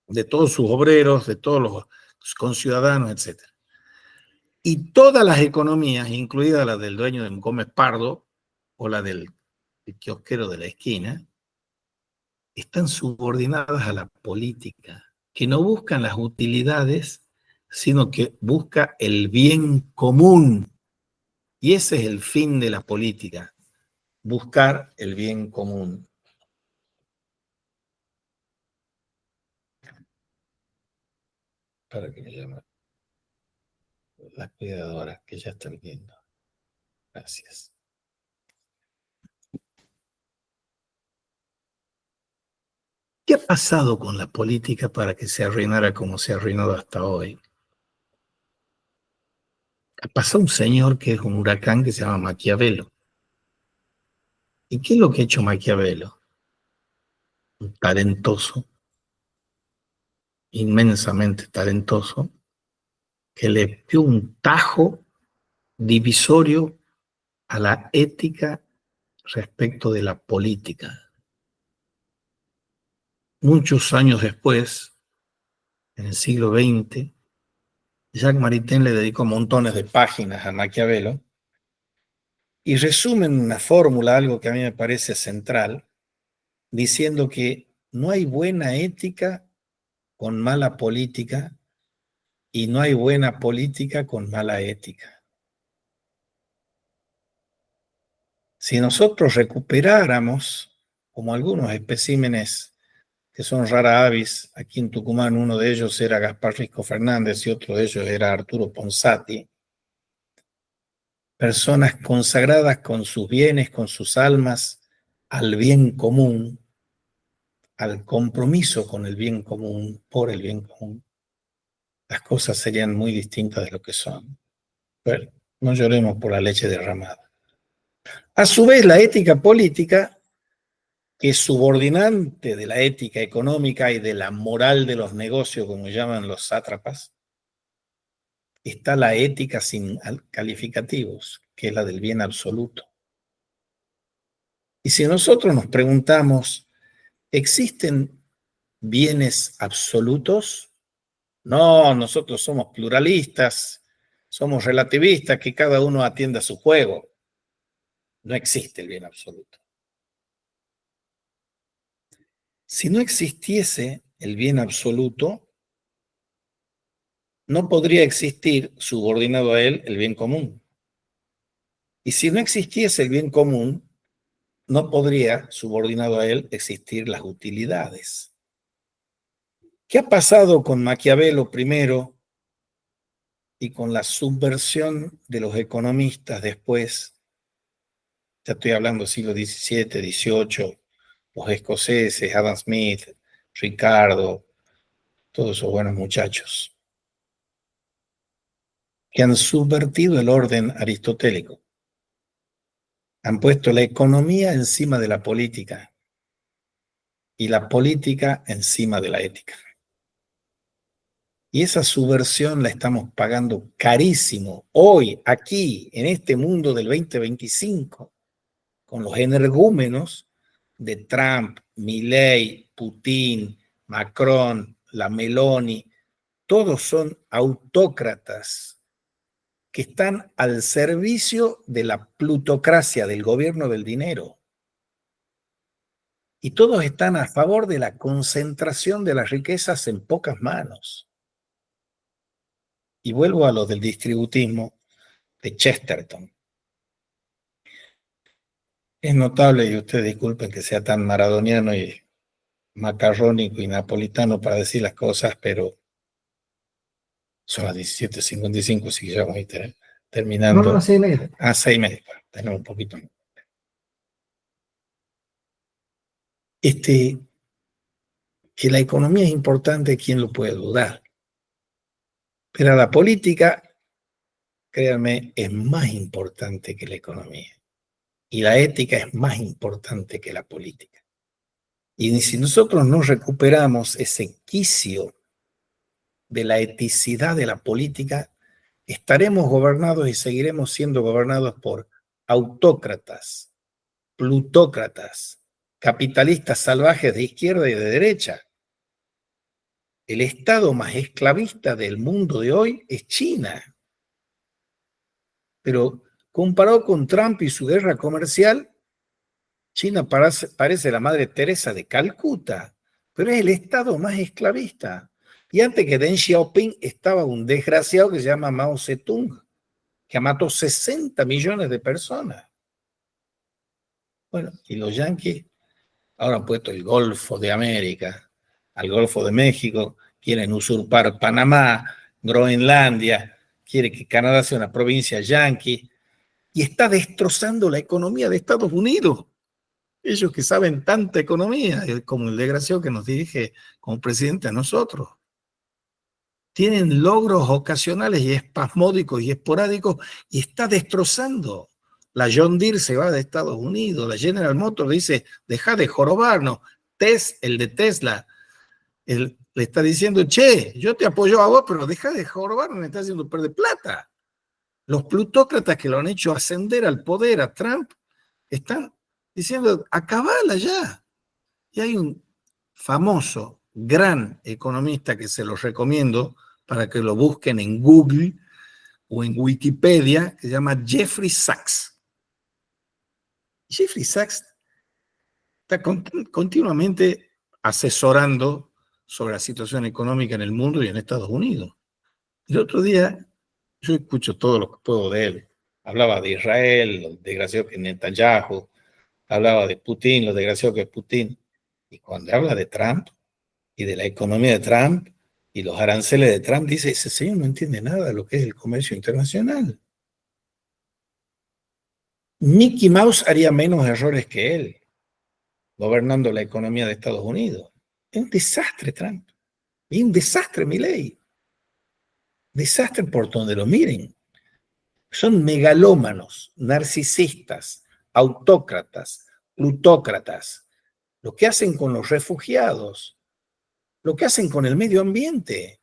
de todos sus obreros, de todos los conciudadanos, etc. Y todas las economías, incluida la del dueño de Gómez Pardo o la del kiosquero de la esquina, están subordinadas a la política, que no buscan las utilidades, sino que busca el bien común. Y ese es el fin de la política, buscar el bien común. Para que me llamen las cuidadoras, que ya están viendo. Gracias. ¿Qué ha pasado con la política para que se arruinara como se ha arruinado hasta hoy? Ha pasado un señor que es un huracán que se llama Maquiavelo. ¿Y qué es lo que ha hecho Maquiavelo? Un talentoso, inmensamente talentoso, que le dio un tajo divisorio a la ética respecto de la política. Muchos años después, en el siglo XX, Jacques Maritain le dedicó montones de páginas a Maquiavelo y resume en una fórmula algo que a mí me parece central, diciendo que no hay buena ética con mala política y no hay buena política con mala ética. Si nosotros recuperáramos, como algunos especímenes que son rara avis, aquí en Tucumán uno de ellos era Gaspar Risco Fernández y otro de ellos era Arturo Ponsati, personas consagradas con sus bienes, con sus almas, al bien común, al compromiso con el bien común, por el bien común, las cosas serían muy distintas de lo que son. Pero no lloremos por la leche derramada. A su vez, la ética política, que es subordinante de la ética económica y de la moral de los negocios, como llaman los sátrapas, está la ética sin calificativos, que es la del bien absoluto. Y si nosotros nos preguntamos, ¿existen bienes absolutos? No, nosotros somos pluralistas, somos relativistas, que cada uno atienda su juego. No existe el bien absoluto. Si no existiese el bien absoluto, no podría existir, subordinado a él, el bien común. Y si no existiese el bien común, no podría, subordinado a él, existir las utilidades. ¿Qué ha pasado con Maquiavelo primero y con la subversión de los economistas después? Ya estoy hablando del siglo XVII, XVIII, los escoceses, Adam Smith, Ricardo, todos esos buenos muchachos, que han subvertido el orden aristotélico. Han puesto la economía encima de la política y la política encima de la ética. Y esa subversión la estamos pagando carísimo hoy, aquí, en este mundo del 2025, con los energúmenos de Trump, Milei, Putin, Macron, la Meloni. Todos son autócratas que están al servicio de la plutocracia, del gobierno del dinero. Y todos están a favor de la concentración de las riquezas en pocas manos. Y vuelvo a lo del distributismo de Chesterton. Es notable, y ustedes disculpen que sea tan maradoniano y macarrónico y napolitano para decir las cosas, pero son las 17:55, así que ya vamos a ir terminando. No, 6:30. 6:30, tenemos un poquito. Que la economía es importante, ¿quién lo puede dudar? Pero la política, créanme, es más importante que la economía. Y la ética es más importante que la política. Y si nosotros no recuperamos ese quicio de la eticidad de la política, estaremos gobernados y seguiremos siendo gobernados por autócratas, plutócratas, capitalistas salvajes de izquierda y de derecha. El estado más esclavista del mundo de hoy es China. Pero comparado con Trump y su guerra comercial, China parece la Madre Teresa de Calcuta, pero es el estado más esclavista. Y antes que Deng Xiaoping estaba un desgraciado que se llama Mao Zedong, que mató 60 millones de personas. Bueno, y los yanquis ahora han puesto el Golfo de América, al Golfo de México, quieren usurpar Panamá, Groenlandia, quiere que Canadá sea una provincia yanqui, y está destrozando la economía de Estados Unidos. Ellos que saben tanta economía, como el desgraciado que nos dirige como presidente a nosotros. Tienen logros ocasionales y espasmódicos y esporádicos y está destrozando. La John Deere se va de Estados Unidos, la General Motors dice, deja de jorobarnos. El de Tesla, le está diciendo, che, yo te apoyo a vos, pero deja de jorobarnos, me está haciendo perder plata. Los plutócratas que lo han hecho ascender al poder a Trump están diciendo, acabala ya. Y hay un famoso, gran economista que se los recomiendo para que lo busquen en Google o en Wikipedia, que se llama Jeffrey Sachs. Jeffrey Sachs está continuamente asesorando sobre la situación económica en el mundo y en Estados Unidos. El otro día, yo escucho todo lo que puedo de él. Hablaba de Israel, lo desgraciado que es Netanyahu, hablaba de Putin, lo desgraciado que es Putin. Y cuando habla de Trump y de la economía de Trump y los aranceles de Trump, dice, ese señor no entiende nada de lo que es el comercio internacional. Mickey Mouse haría menos errores que él, gobernando la economía de Estados Unidos. Es un desastre Trump. Es un desastre Milei. Desastre por donde lo miren. Son megalómanos, narcisistas, autócratas, plutócratas. Lo que hacen con los refugiados, lo que hacen con el medio ambiente.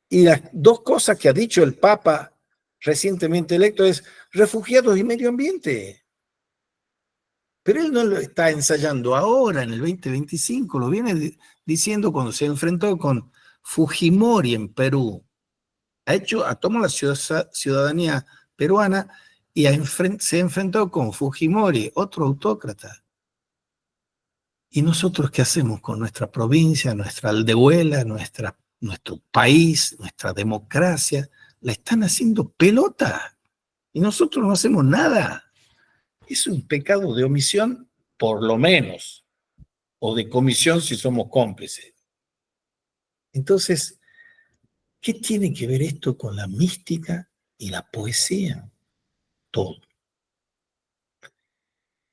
Y las dos cosas que ha dicho el Papa recientemente electo es refugiados y medio ambiente. Pero él no lo está ensayando ahora, en el 2025, lo viene diciendo cuando se enfrentó con Fujimori en Perú. Ha tomado la ciudadanía peruana y se enfrentó con Fujimori, otro autócrata. ¿Y nosotros qué hacemos con nuestra provincia, nuestra aldehuela, nuestro país, nuestra democracia? La están haciendo pelota y nosotros no hacemos nada. Es un pecado de omisión, por lo menos, o de comisión si somos cómplices. Entonces, ¿qué tiene que ver esto con la mística y la poesía? Todo.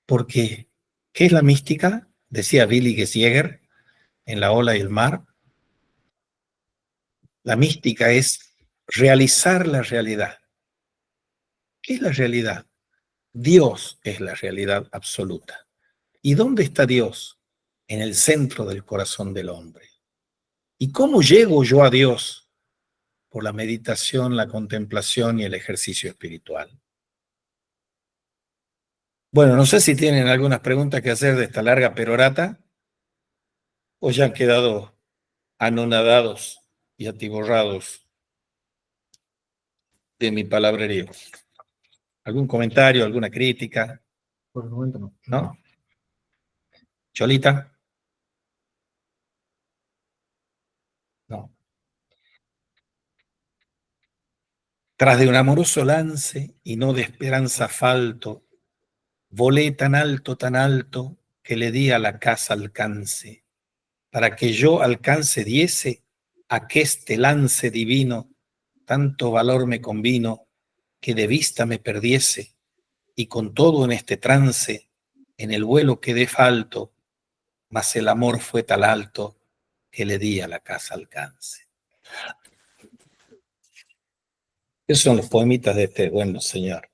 Porque, ¿qué es la mística? Decía Billy Gesiger en La ola y el mar. La mística es realizar la realidad. ¿Qué es la realidad? Dios es la realidad absoluta. ¿Y dónde está Dios? En el centro del corazón del hombre. ¿Y cómo llego yo a Dios? Por la meditación, la contemplación y el ejercicio espiritual. Bueno, no sé si tienen algunas preguntas que hacer de esta larga perorata o ya han quedado anonadados y atiborrados de mi palabrerío. ¿Algún comentario, alguna crítica? Por el momento no. ¿No? ¿Cholita? No. Tras de un amoroso lance y no de esperanza falto, volé tan alto, que le di a la casa alcance. Para que yo alcance diese, aqueste lance divino, tanto valor me convino, que de vista me perdiese, y con todo en este trance, en el vuelo quedé falto, mas el amor fue tal alto, que le di a la casa alcance. Esos son los poemitas de este buen señor.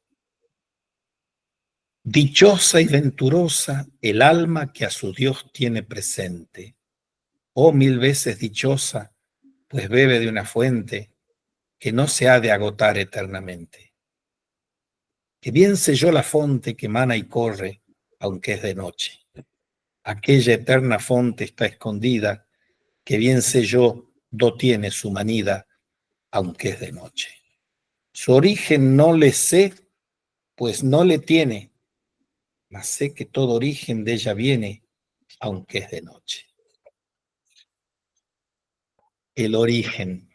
Dichosa y venturosa el alma que a su Dios tiene presente. Oh, 1000 veces dichosa, pues bebe de una fuente que no se ha de agotar eternamente. Que bien sé yo la fonte que mana y corre, aunque es de noche. Aquella eterna fonte está escondida, que bien sé yo do tiene su manida, aunque es de noche. Su origen no le sé, pues no le tiene, mas sé que todo origen de ella viene, aunque es de noche. El origen.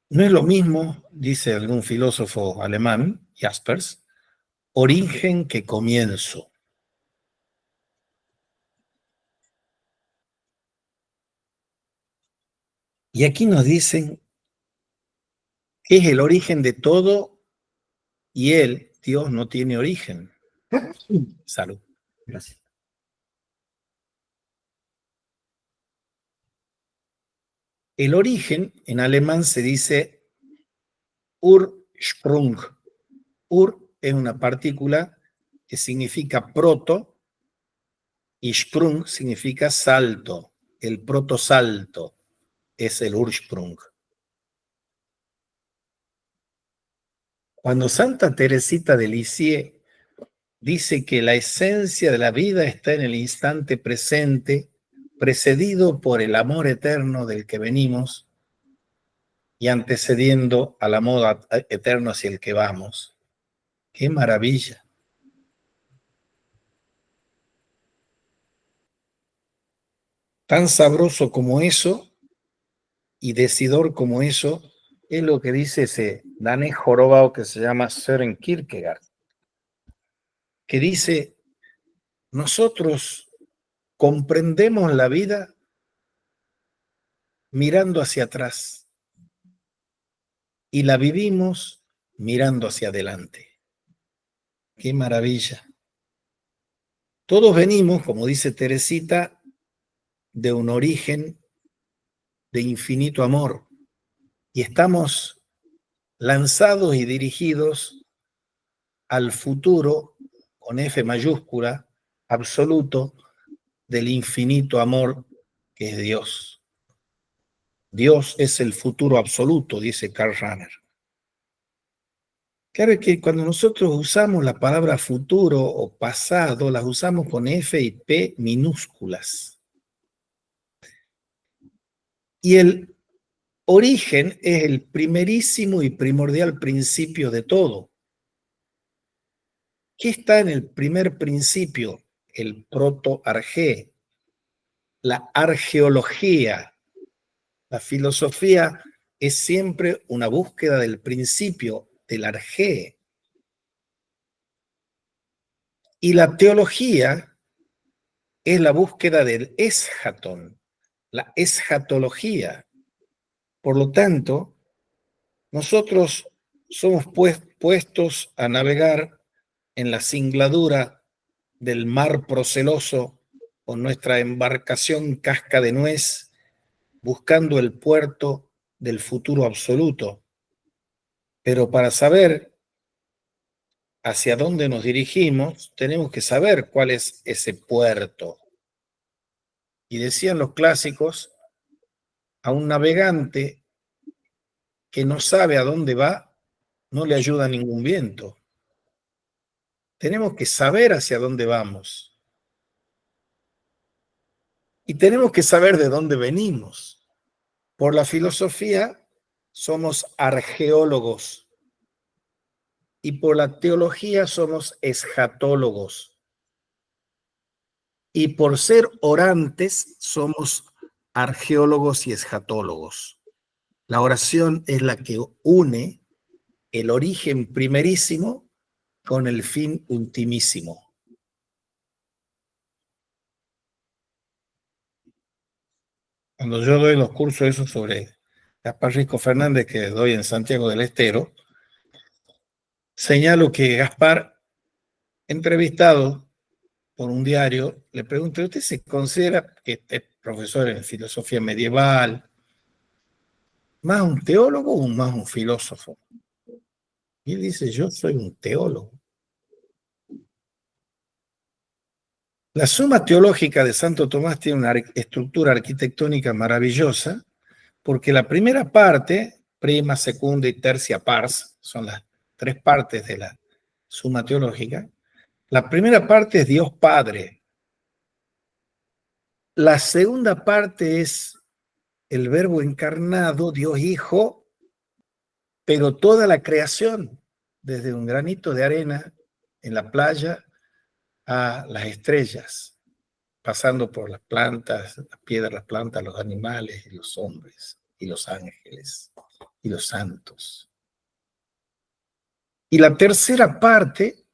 No es lo mismo, dice algún filósofo alemán, Jaspers, origen que comienzo. Y aquí nos dicen que es el origen de todo y él, Dios, no tiene origen. Salud. Gracias. El origen en alemán se dice Ursprung. Ur es una partícula que significa proto y Sprung significa salto. El protosalto es el Ursprung. Cuando Santa Teresita de Lisieux dice que la esencia de la vida está en el instante presente, precedido por el amor eterno del que venimos y antecediendo al amor eterno hacia el que vamos. ¡Qué maravilla! Tan sabroso como eso y decidor como eso es lo que dice ese danés jorobado que se llama Søren Kierkegaard, que dice, nosotros comprendemos la vida mirando hacia atrás y la vivimos mirando hacia adelante. ¡Qué maravilla! Todos venimos, como dice Teresita, de un origen de infinito amor y estamos lanzados y dirigidos al futuro, con F mayúscula, absoluto, del infinito amor que es Dios. Dios es el futuro absoluto, dice Karl Rahner. Claro que cuando nosotros usamos la palabra futuro o pasado, las usamos con F y P minúsculas. Y el origen es el primerísimo y primordial principio de todo. ¿Qué está en el primer principio? El proto-argé, la argeología. La filosofía es siempre una búsqueda del principio, del argé. Y la teología es la búsqueda del eschaton, la eschatología. Por lo tanto, nosotros somos puestos a navegar en la singladura del mar proceloso con nuestra embarcación casca de nuez, buscando el puerto del futuro absoluto. Pero para saber hacia dónde nos dirigimos, tenemos que saber cuál es ese puerto. Y decían los clásicos, a un navegante que no sabe a dónde va, no le ayuda ningún viento. Tenemos que saber hacia dónde vamos. Y tenemos que saber de dónde venimos. Por la filosofía somos argeólogos y por la teología somos eschatólogos. Y por ser orantes somos argeólogos y eschatólogos. La oración es la que une el origen primerísimo con el fin ultimísimo. Cuando yo doy los cursos esos sobre Gaspar Risco Fernández que doy en Santiago del Estero, señalo que Gaspar, entrevistado por un diario, le pregunta, ¿usted se considera que es profesor en filosofía medieval, más un teólogo o más un filósofo? Y él dice, yo soy un teólogo. La Suma Teológica de Santo Tomás tiene una estructura arquitectónica maravillosa, porque la primera parte, prima, segunda y tercia pars, son las tres partes de la Suma Teológica. La primera parte es Dios Padre. La segunda parte es el Verbo encarnado, Dios Hijo, pero toda la creación, desde un granito de arena en la playa a las estrellas, pasando por las plantas, las piedras, las plantas, los animales y los hombres y los ángeles y los santos. Y la tercera parte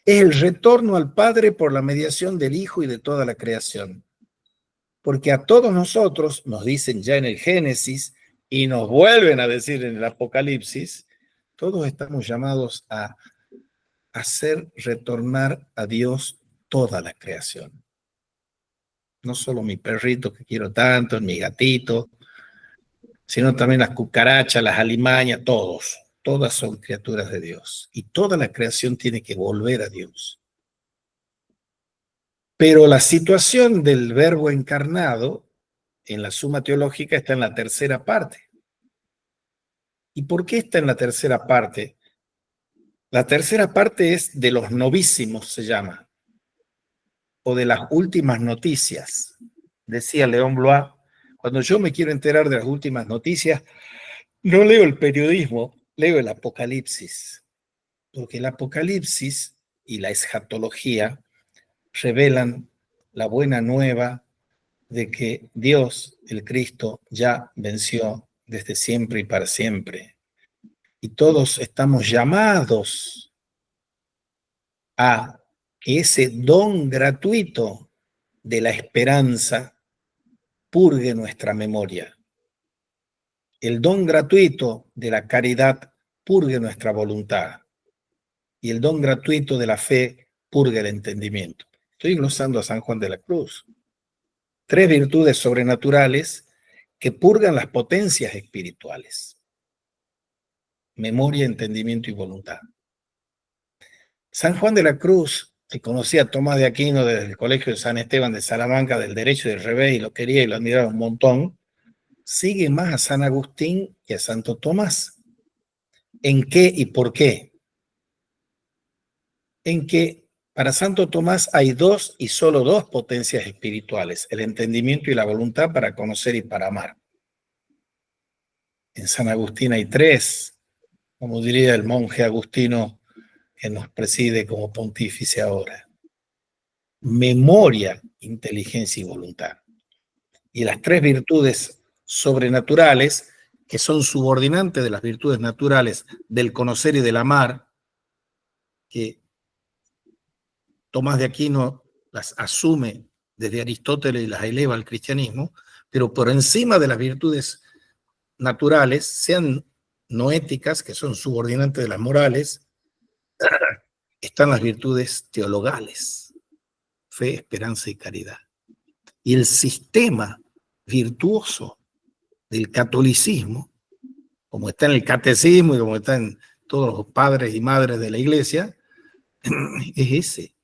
es el retorno al Padre por la mediación del Hijo y de toda la creación. Porque a todos nosotros, nos dicen ya en el Génesis y nos vuelven a decir en el Apocalipsis, todos estamos llamados a hacer retornar a Dios toda la creación. No solo mi perrito que quiero tanto, mi gatito, sino también las cucarachas, las alimañas, todos. Todas son criaturas de Dios. Y toda la creación tiene que volver a Dios. Pero la situación del Verbo encarnado en la Suma Teológica está en la tercera parte. ¿Y por qué está en la tercera parte? La tercera parte es de los novísimos, se llama, o de las últimas noticias. Decía León Blois, cuando yo me quiero enterar de las últimas noticias, no leo el periodismo, leo el Apocalipsis, porque el Apocalipsis y la escatología revelan la buena nueva de que Dios, el Cristo, ya venció desde siempre y para siempre. Y todos estamos llamados a que ese don gratuito de la esperanza purgue nuestra memoria. El don gratuito de la caridad purgue nuestra voluntad y el don gratuito de la fe purgue el entendimiento. Estoy glosando a San Juan de la Cruz. 3 virtudes sobrenaturales que purgan las potencias espirituales: memoria, entendimiento y voluntad. San Juan de la Cruz, que conocía a Tomás de Aquino desde el colegio de San Esteban de Salamanca, del derecho y del revés, y lo quería y lo admiraba un montón, sigue más a San Agustín que a Santo Tomás. ¿En qué y por qué? En que para Santo Tomás hay 2 y solo 2 potencias espirituales: el entendimiento y la voluntad para conocer y para amar. En San Agustín hay 3, como diría el monje agustino que nos preside como pontífice ahora: memoria, inteligencia y voluntad. Y las 3 virtudes sobrenaturales, que son subordinantes de las virtudes naturales del conocer y del amar, que Tomás de Aquino las asume desde Aristóteles y las eleva al cristianismo, pero por encima de las virtudes naturales, sean noéticas, que son subordinantes de las morales, están las virtudes teologales: fe, esperanza y caridad. Y el sistema virtuoso del catolicismo, como está en el catecismo y como está en todos los padres y madres de la iglesia, es ese.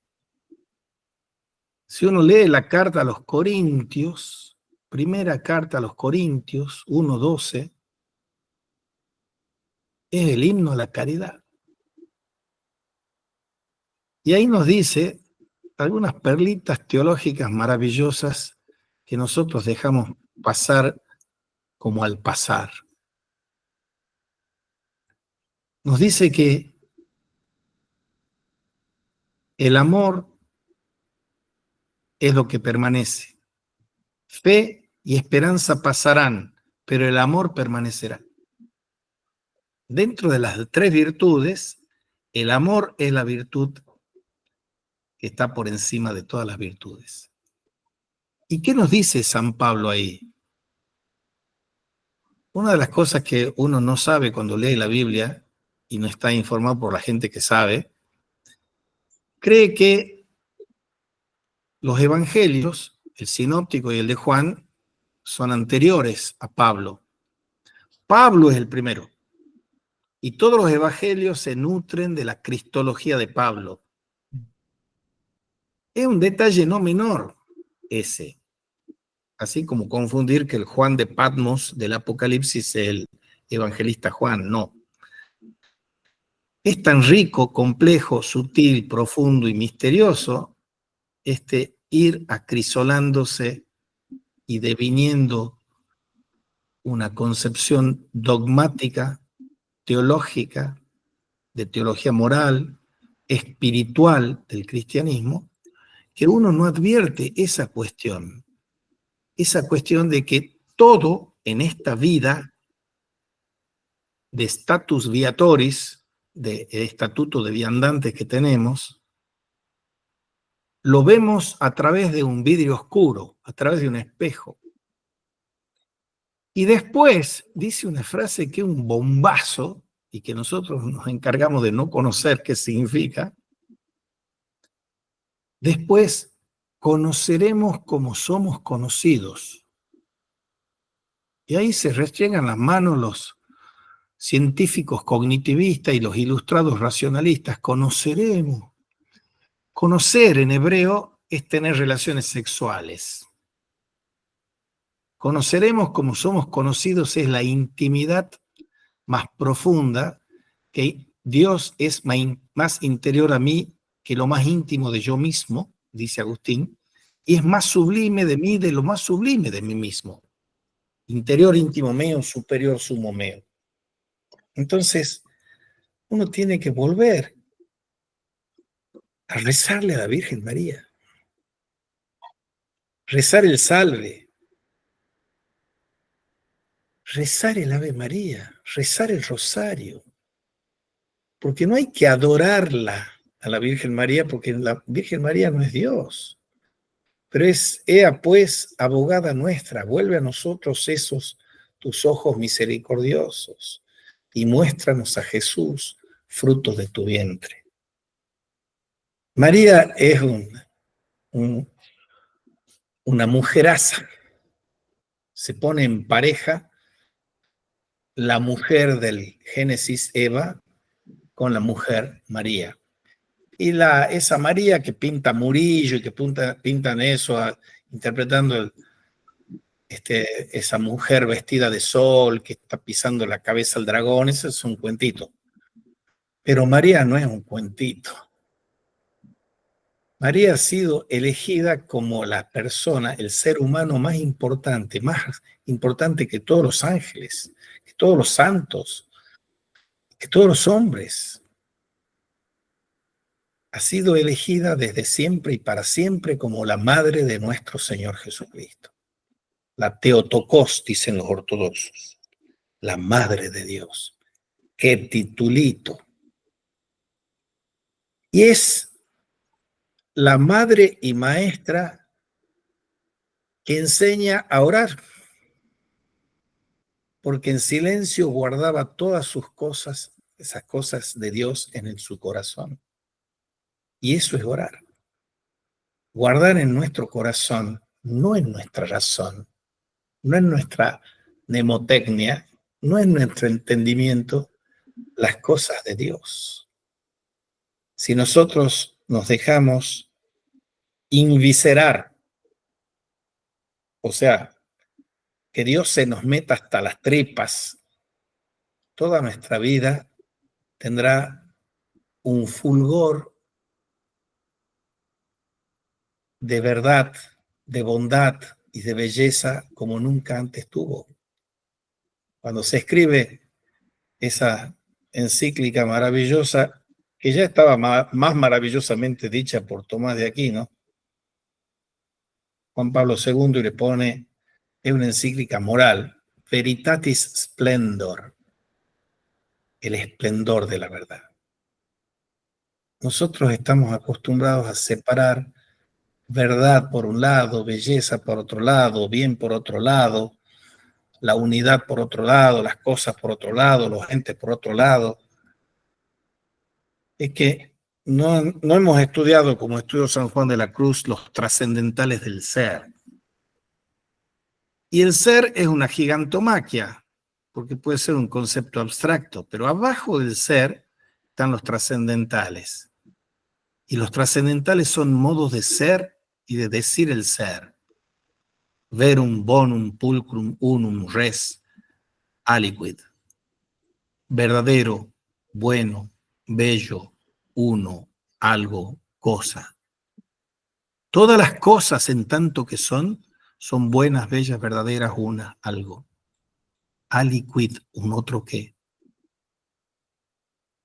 Si uno lee la carta a los Corintios, primera carta a los Corintios, 1:12, es el himno a la caridad. Y ahí nos dice algunas perlitas teológicas maravillosas que nosotros dejamos pasar como al pasar. Nos dice que el amor es lo que permanece. Fe y esperanza pasarán, pero el amor permanecerá. Dentro de las 3 virtudes, el amor es la virtud que está por encima de todas las virtudes. ¿Y qué nos dice San Pablo ahí? Una de las cosas que uno no sabe cuando lee la Biblia y no está informado por la gente que sabe, cree que los evangelios, el sinóptico y el de Juan, son anteriores a Pablo. Pablo es el primero. Y todos los evangelios se nutren de la cristología de Pablo. Es un detalle no menor ese. Así como confundir que el Juan de Patmos del Apocalipsis es el evangelista Juan, no. Es tan rico, complejo, sutil, profundo y misterioso este ir acrisolándose y deviniendo una concepción dogmática, teológica, de teología moral, espiritual del cristianismo, que uno no advierte esa cuestión de que todo en esta vida de status viatoris, de estatuto de viandantes que tenemos, lo vemos a través de un vidrio oscuro, a través de un espejo. Y después dice una frase que es un bombazo y que nosotros nos encargamos de no conocer qué significa. Después conoceremos como somos conocidos. Y ahí se restriegan las manos los científicos cognitivistas y los ilustrados racionalistas. Conoceremos. Conocer en hebreo es tener relaciones sexuales. Conoceremos como somos conocidos es la intimidad más profunda, que Dios es más interior a mí que lo más íntimo de yo mismo, dice Agustín, y es más sublime de mí de lo más sublime de mí mismo. Interior íntimo meo, superior sumo meo. Entonces, uno tiene que volver a rezarle a la Virgen María, rezar el salve, rezar el Ave María, rezar el rosario, porque no hay que adorarla a la Virgen María, porque la Virgen María no es Dios, pero es, ea pues, abogada nuestra, vuelve a nosotros esos tus ojos misericordiosos, y muéstranos a Jesús, fruto de tu vientre. María es una mujeraza. Se pone en pareja la mujer del Génesis, Eva, con la mujer María. Y esa María que pinta Murillo y que pintan eso, interpretando esa mujer vestida de sol que está pisando la cabeza al dragón, eso es un cuentito. Pero María no es un cuentito. María ha sido elegida como la persona, el ser humano más importante que todos los ángeles, que todos los santos, que todos los hombres. Ha sido elegida desde siempre y para siempre como la madre de nuestro Señor Jesucristo. La Teotokos, dicen los ortodoxos, la madre de Dios. ¡Qué titulito! Y es la madre y maestra que enseña a orar, porque en silencio guardaba todas sus cosas, esas cosas de Dios en su corazón. Y eso es orar. Guardar en nuestro corazón, no en nuestra razón, no en nuestra mnemotecnia, no en nuestro entendimiento, las cosas de Dios. Si nosotros nos dejamos inviscerar, o sea, que Dios se nos meta hasta las tripas, toda nuestra vida tendrá un fulgor de verdad, de bondad y de belleza como nunca antes tuvo. Cuando se escribe esa encíclica maravillosa, que ya estaba más maravillosamente dicha por Tomás de Aquino, Juan Pablo II, y le pone, es una encíclica moral, Veritatis Splendor, el esplendor de la verdad. Nosotros estamos acostumbrados a separar verdad por un lado, belleza por otro lado, bien por otro lado, la unidad por otro lado, las cosas por otro lado, los entes por otro lado. Es que no hemos estudiado, como estudió San Juan de la Cruz, los trascendentales del ser. Y el ser es una gigantomaquia, porque puede ser un concepto abstracto, pero abajo del ser están los trascendentales. Y los trascendentales son modos de ser y de decir el ser. Verum, bonum, pulcrum, unum, res, aliquid. Verdadero, bueno, bello, uno, algo, cosa. Todas las cosas en tanto que son buenas, bellas, verdaderas, una, algo. Aliquid, un otro qué.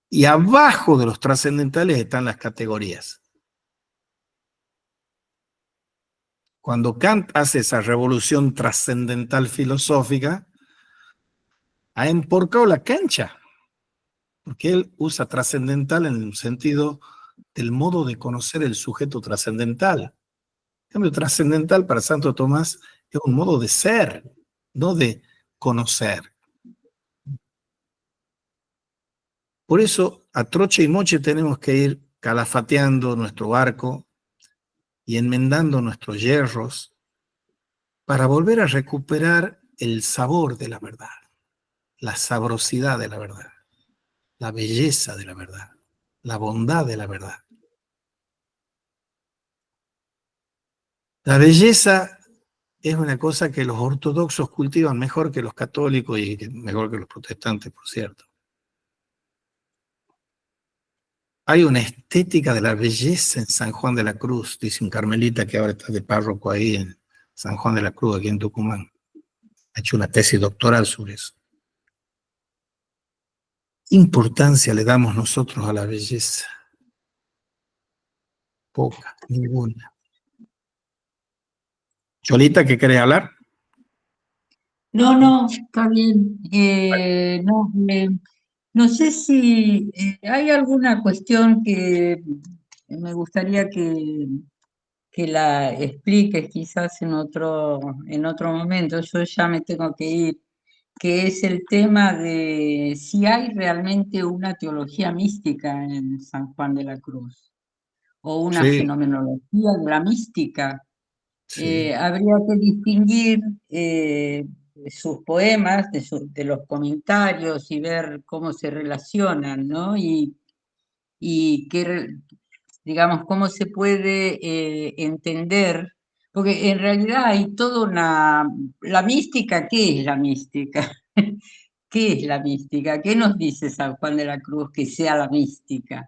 Y abajo de los trascendentales están las categorías. Cuando Kant hace esa revolución trascendental filosófica, ha emporcado la cancha, porque él usa trascendental en el sentido del modo de conocer el sujeto trascendental. En cambio, trascendental para Santo Tomás es un modo de ser, no de conocer. Por eso, a troche y moche tenemos que ir calafateando nuestro barco y enmendando nuestros hierros para volver a recuperar el sabor de la verdad, la sabrosidad de la verdad, la belleza de la verdad, la bondad de la verdad. La belleza es una cosa que los ortodoxos cultivan mejor que los católicos y mejor que los protestantes, por cierto. Hay una estética de la belleza en San Juan de la Cruz, dice un carmelita que ahora está de párroco ahí en San Juan de la Cruz, aquí en Tucumán. Ha hecho una tesis doctoral sobre eso. ¿Qué importancia le damos nosotros a la belleza? Poca, ninguna. Cholita, ¿qué querés hablar? No, está bien. No sé si hay alguna cuestión que me gustaría que la expliques quizás en otro momento. Yo ya me tengo que ir, que es el tema de si hay realmente una teología mística en San Juan de la Cruz, o una Sí, fenomenología de la mística. sí. Habría que distinguir sus poemas de los comentarios y ver cómo se relacionan, ¿no? Y digamos, cómo se puede entender, porque en realidad hay toda una... La mística, ¿qué es la mística? ¿Qué es la mística? ¿Qué nos dice San Juan de la Cruz que sea la mística?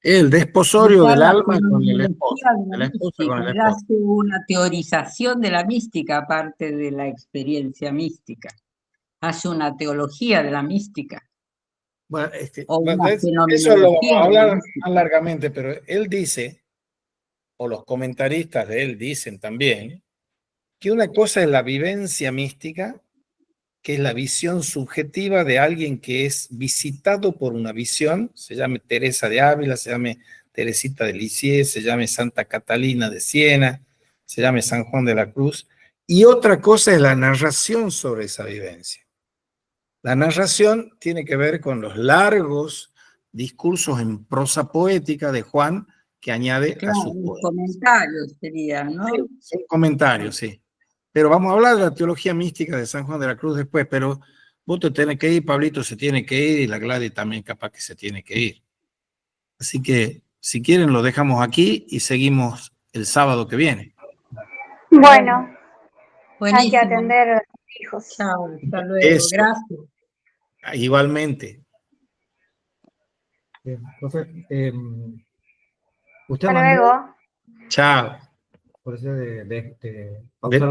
El desposorio Quizá del la alma con el esposo, fenomenología de de la la esposa con mística, el él esposo. hace una teorización de la mística aparte de la experiencia mística, hace una teología de la mística Bueno, o bueno, una eso lo vamos fenomenología a de la hablar mística. más largamente, pero él dice, o los comentaristas de él dicen también, que una cosa es la vivencia mística, que es la visión subjetiva de alguien que es visitado por una visión, se llame Teresa de Ávila, se llame Teresita de Lisieux, se llame Santa Catalina de Siena, se llame San Juan de la Cruz, y otra cosa es la narración sobre esa vivencia. La narración tiene que ver con los largos discursos en prosa poética de Juan que añade a Claro, sus los poemas. comentarios serían, ¿no? Sí, son comentarios, sí. Pero vamos a hablar de la teología mística de San Juan de la Cruz después, pero vos te tenés que ir, Pablito se tiene que ir y la Gladys también capaz que se tiene que ir. Así que, si quieren, lo dejamos aquí y seguimos el sábado que viene. Bueno, hay que Buenísimo. atender a los hijos. Chao, hasta luego. Eso, Gracias. igualmente. Profe, usted Hasta mandó, luego. Chao. por eso de Ve- pausar